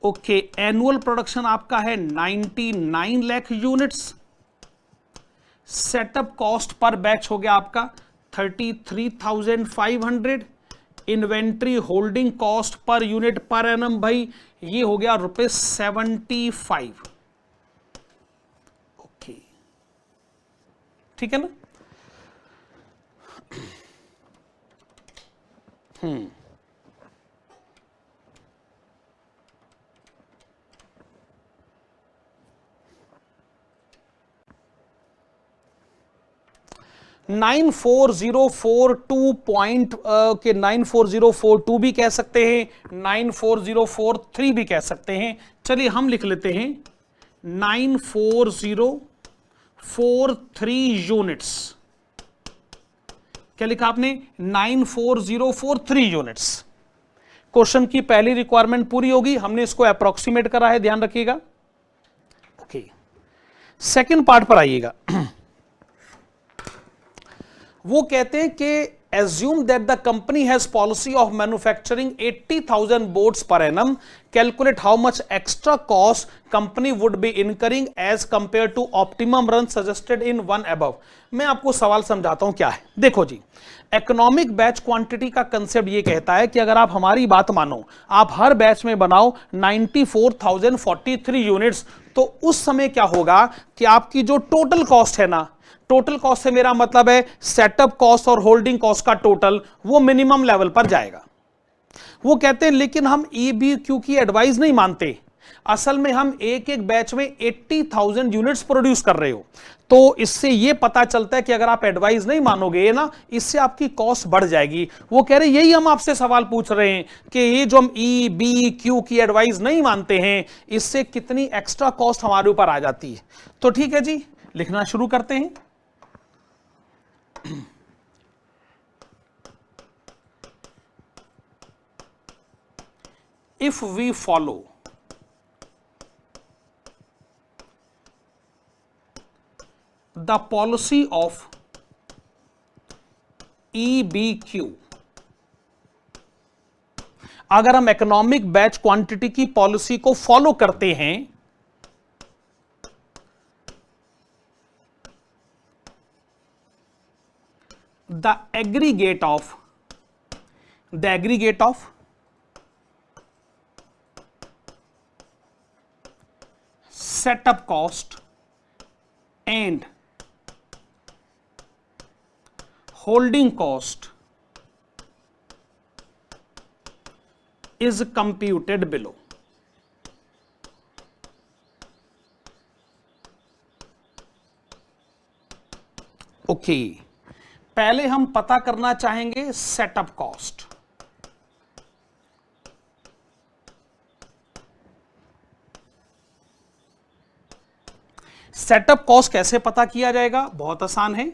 ओके, एनुअल प्रोडक्शन आपका है 99 lakh units, setup cost per batch हो गया आपका 33,500, inventory holding cost per unit per annum भाई ये हो गया ₹75। ओके, ठीक है ना। 94042 भी कह सकते हैं, 94043 भी कह सकते हैं। चलिए हम लिख लेते हैं 94043 यूनिट्स। क्या लिखा आपने, 94043 यूनिट्स। क्वेश्चन की पहली रिक्वायरमेंट पूरी होगी, हमने इसको अप्रोक्सीमेट करा है, ध्यान रखिएगा। ओके, सेकंड पार्ट पर आइएगा। वो कहते हैं कि assume that the company has policy of manufacturing 80,000 boards per annum, calculate how much extra cost company would be incurring as compared to optimum run suggested in one above। मैं आपको सवाल समझाता हूं क्या है। देखो जी, इकोनॉमिक बैच क्वांटिटी का concept ये कहता है कि अगर आप हमारी बात मानो, आप हर बैच में बनाओ 94,043 यूनिट्स, तो उस समय क्या होगा कि आपकी जो टोटल कॉस्ट है ना टोटल कॉस्ट से मेरा मतलब है सेटअप कॉस्ट और होल्डिंग कॉस्ट का टोटल, वो मिनिमम लेवल पर जाएगा। वो कहते हैं लेकिन हम EBQ की एडवाइस नहीं मानते, असल में हम एक एक बैच में 80,000 यूनिट्स प्रोड्यूस कर रहे हो, तो इससे ये पता चलता है कि अगर आप एडवाइस नहीं मानोगे ना, इससे आपकी कॉस्ट बढ़ जाएगी। वो कह रहे यही हम आपसे सवाल पूछ रहे हैं कि ये जो हम EBQ की एडवाइस नहीं मानते हैं, इससे कितनी एक्स्ट्रा कॉस्ट हमारे ऊपर आ जाती है। तो ठीक है जी, लिखना शुरू करते हैं। If we follow the policy of EBQ, अगर हम इकोनॉमिक बैच क्वांटिटी की पॉलिसी को फॉलो करते हैं, the aggregate of setup cost and holding cost is computed below। Okay, पहले हम पता करना चाहेंगे सेटअप कॉस्ट। सेटअप कॉस्ट कैसे पता किया जाएगा? बहुत आसान है,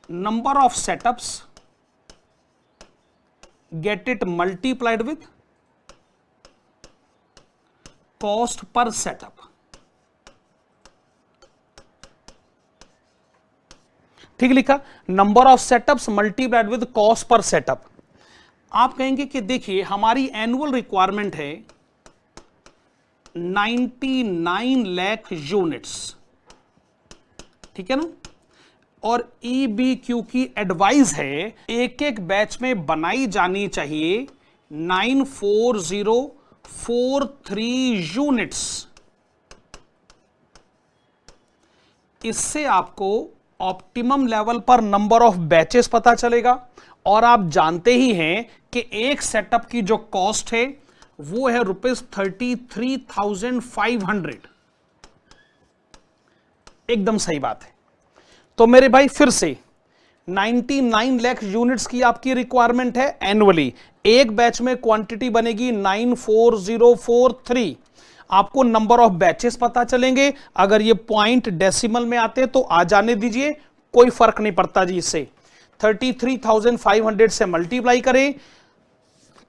number of setups get it multiplied with cost per setup. ठीक लिखा, number of setups multiplied with cost per setup. आप कहेंगे कि देखिए हमारी एनुअल रिक्वायरमेंट है 99 लाख यूनिट्स, ठीक है ना, और EBQ की एडवाइस है एक एक बैच में बनाई जानी चाहिए 94043 यूनिट्स। इससे आपको ऑप्टिमम लेवल पर नंबर ऑफ बैचेस पता चलेगा, और आप जानते ही हैं कि एक सेटअप की जो कॉस्ट है वो है ₹33,500। एकदम सही बात है। तो मेरे भाई फिर से 99 लाख यूनिट्स की आपकी रिक्वायरमेंट है एनुअली, एक बैच में क्वांटिटी बनेगी 94043। आपको नंबर ऑफ बैचेस पता चलेंगे, अगर ये पॉइंट डेसिमल में आते तो आ जाने दीजिए, कोई फर्क नहीं पड़ता जी। इससे 33,500 से मल्टीप्लाई करें,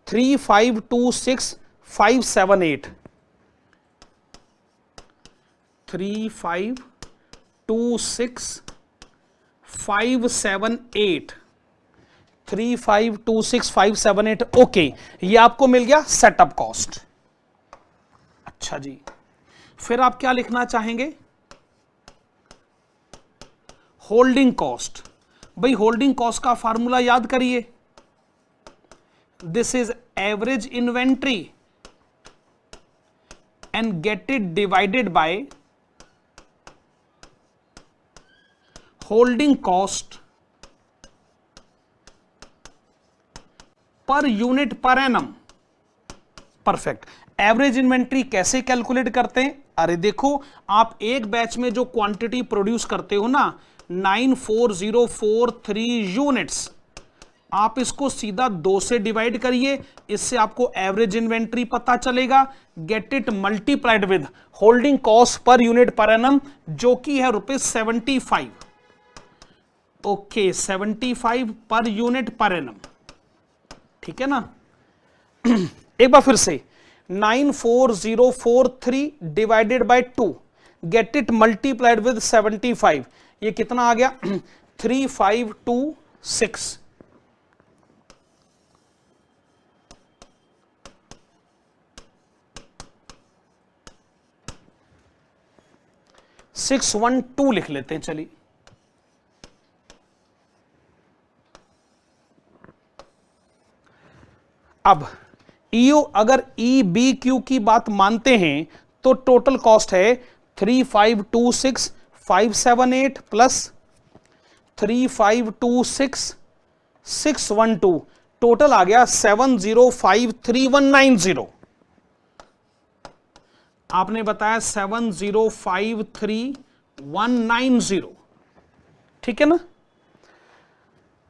3526578 3526578 ओके, ये आपको मिल गया सेटअप कॉस्ट। अच्छा जी, फिर आप क्या लिखना चाहेंगे? Holding cost. भाई होल्डिंग कॉस्ट का फार्मूला याद करिए, this is average inventory and get it divided by holding cost per unit per annum. Perfect. Average inventory कैसे कैलकुलेट करते हैं? अरे देखो, आप एक बैच में जो क्वांटिटी प्रोड्यूस करते हो ना 94043 यूनिट्स, आप इसको सीधा 2 से डिवाइड करिए, इससे आपको एवरेज इन्वेंट्री पता चलेगा। Get it multiplied with holding cost per unit per annum, जो कि है ₹75। Okay, 75 per unit per annum, ठीक है ना। एक बार फिर से 94043 divided by 2, get it multiplied with 75, ये कितना आ गया? 3526। सिक्स 612 लिख लेते हैं, चलिए। अब अगर EBQ की बात मानते हैं तो टोटल कॉस्ट है 3526 578 प्लस 3526 612, टोटल आ गया 7053,190। आपने बताया 7053,190, ठीक है ना?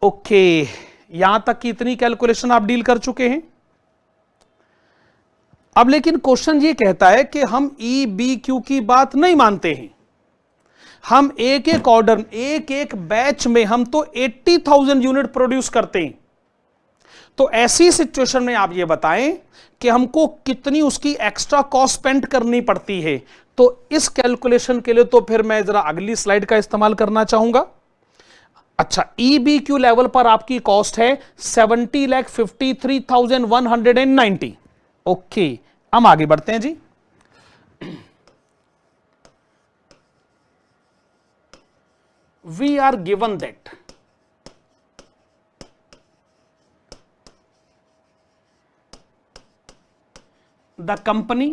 ओके, यहां तक की इतनी कैलकुलेशन आप डील कर चुके हैं। अब लेकिन क्वेश्चन ये कहता है कि हम ई बी क्यू की बात नहीं मानते हैं, हम एक एक ऑर्डर, एक एक बैच में हम तो 80,000 यूनिट प्रोड्यूस करते हैं। तो ऐसी सिचुएशन में आप ये बताएं कि हमको कितनी उसकी एक्स्ट्रा कॉस्ट स्पेंड करनी पड़ती है। तो इस कैलकुलेशन के लिए तो फिर मैं जरा अगली स्लाइड का इस्तेमाल करना चाहूंगा। अच्छा, ईबीक्यू लेवल पर आपकी कॉस्ट है 70,53,190। ओके, हम आगे बढ़ते हैं जी। We are given that the company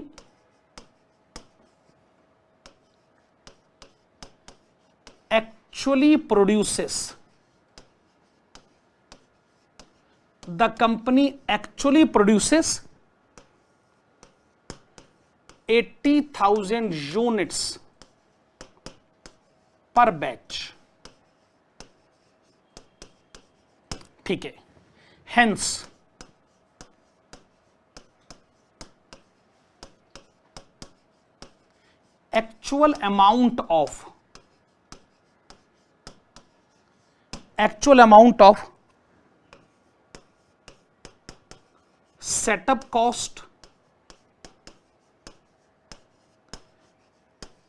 actually produces 80,000 units per batch, ठीक है। Hence actual amount of setup cost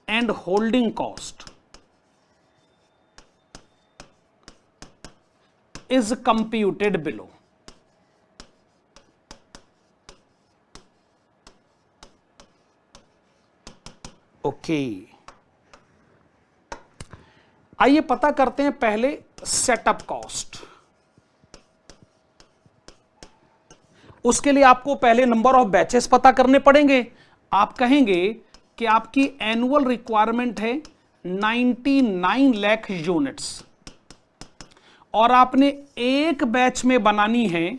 and holding cost is computed below। Okay, आइए पता करते हैं पहले सेटअप कॉस्ट। उसके लिए आपको पहले नंबर ऑफ बैचेस पता करने पड़ेंगे। आप कहेंगे कि आपकी एनुअल रिक्वायरमेंट है 99 लाख यूनिट्स और आपने एक बैच में बनानी है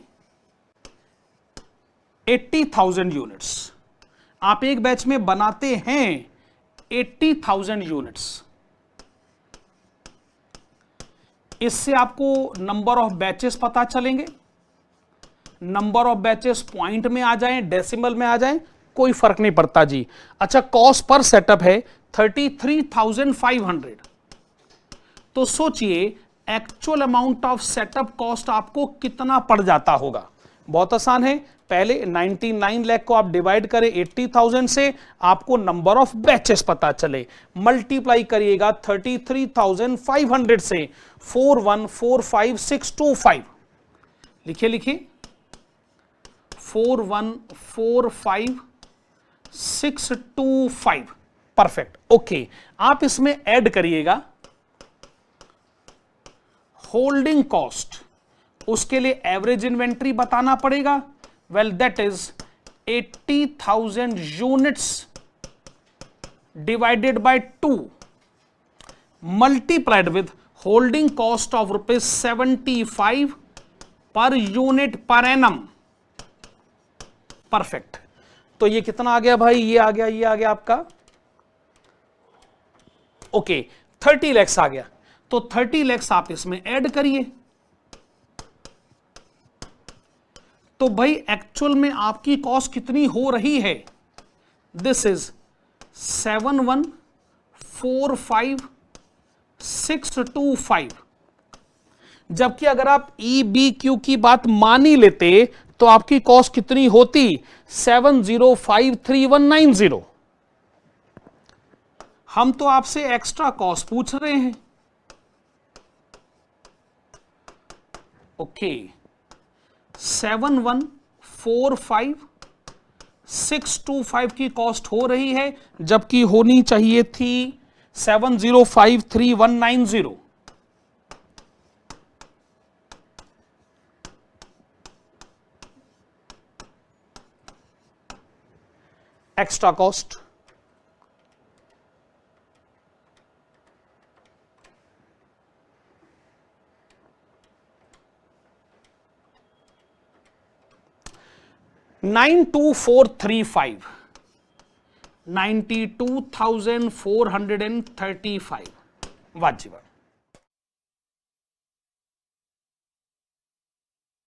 80,000 यूनिट्स। आप एक बैच में बनाते हैं 80,000 यूनिट्स। इससे आपको नंबर ऑफ बैचेस पता चलेंगे। नंबर ऑफ बैचेस पॉइंट में आ जाएं, डेसिमल में आ जाएं, कोई फर्क नहीं पड़ता जी। अच्छा, कॉस्ट पर सेटअप है 33,500। तो सोचिए actual amount of setup cost आपको कितना पड़ जाता होगा। बहुत आसान है, पहले 99 लाख को आप डिवाइड करें 80,000 से, आपको नंबर ऑफ बैचेस पता चले, मल्टीप्लाई करिएगा 33,500 से 4145625। लिखिए लिखिए 4145625। परफेक्ट। ओके, आप इसमें ऐड करिएगा होल्डिंग कॉस्ट। उसके लिए एवरेज इन्वेंट्री बताना पड़ेगा। Well that is 80,000 units divided by 2 multiplied with holding cost of ₹75 per unit per annum. Perfect. तो ये कितना आ गया भाई? ये आ गया आपका ओके 30 लाख आ गया। तो 30 लाख आप इसमें ऐड करिए। तो भाई एक्चुअल में आपकी कॉस्ट कितनी हो रही है? This is 7145,625। जबकि अगर आप EBQ की बात मान ही लेते तो आपकी कॉस्ट कितनी होती? 7053,190। हम तो आपसे एक्स्ट्रा कॉस्ट पूछ रहे हैं। ओके, 7145,625 की कॉस्ट हो रही है, जबकि होनी चाहिए थी 7053,190। एक्स्ट्रा कॉस्ट 92,435 92,435 वाह जी वाह।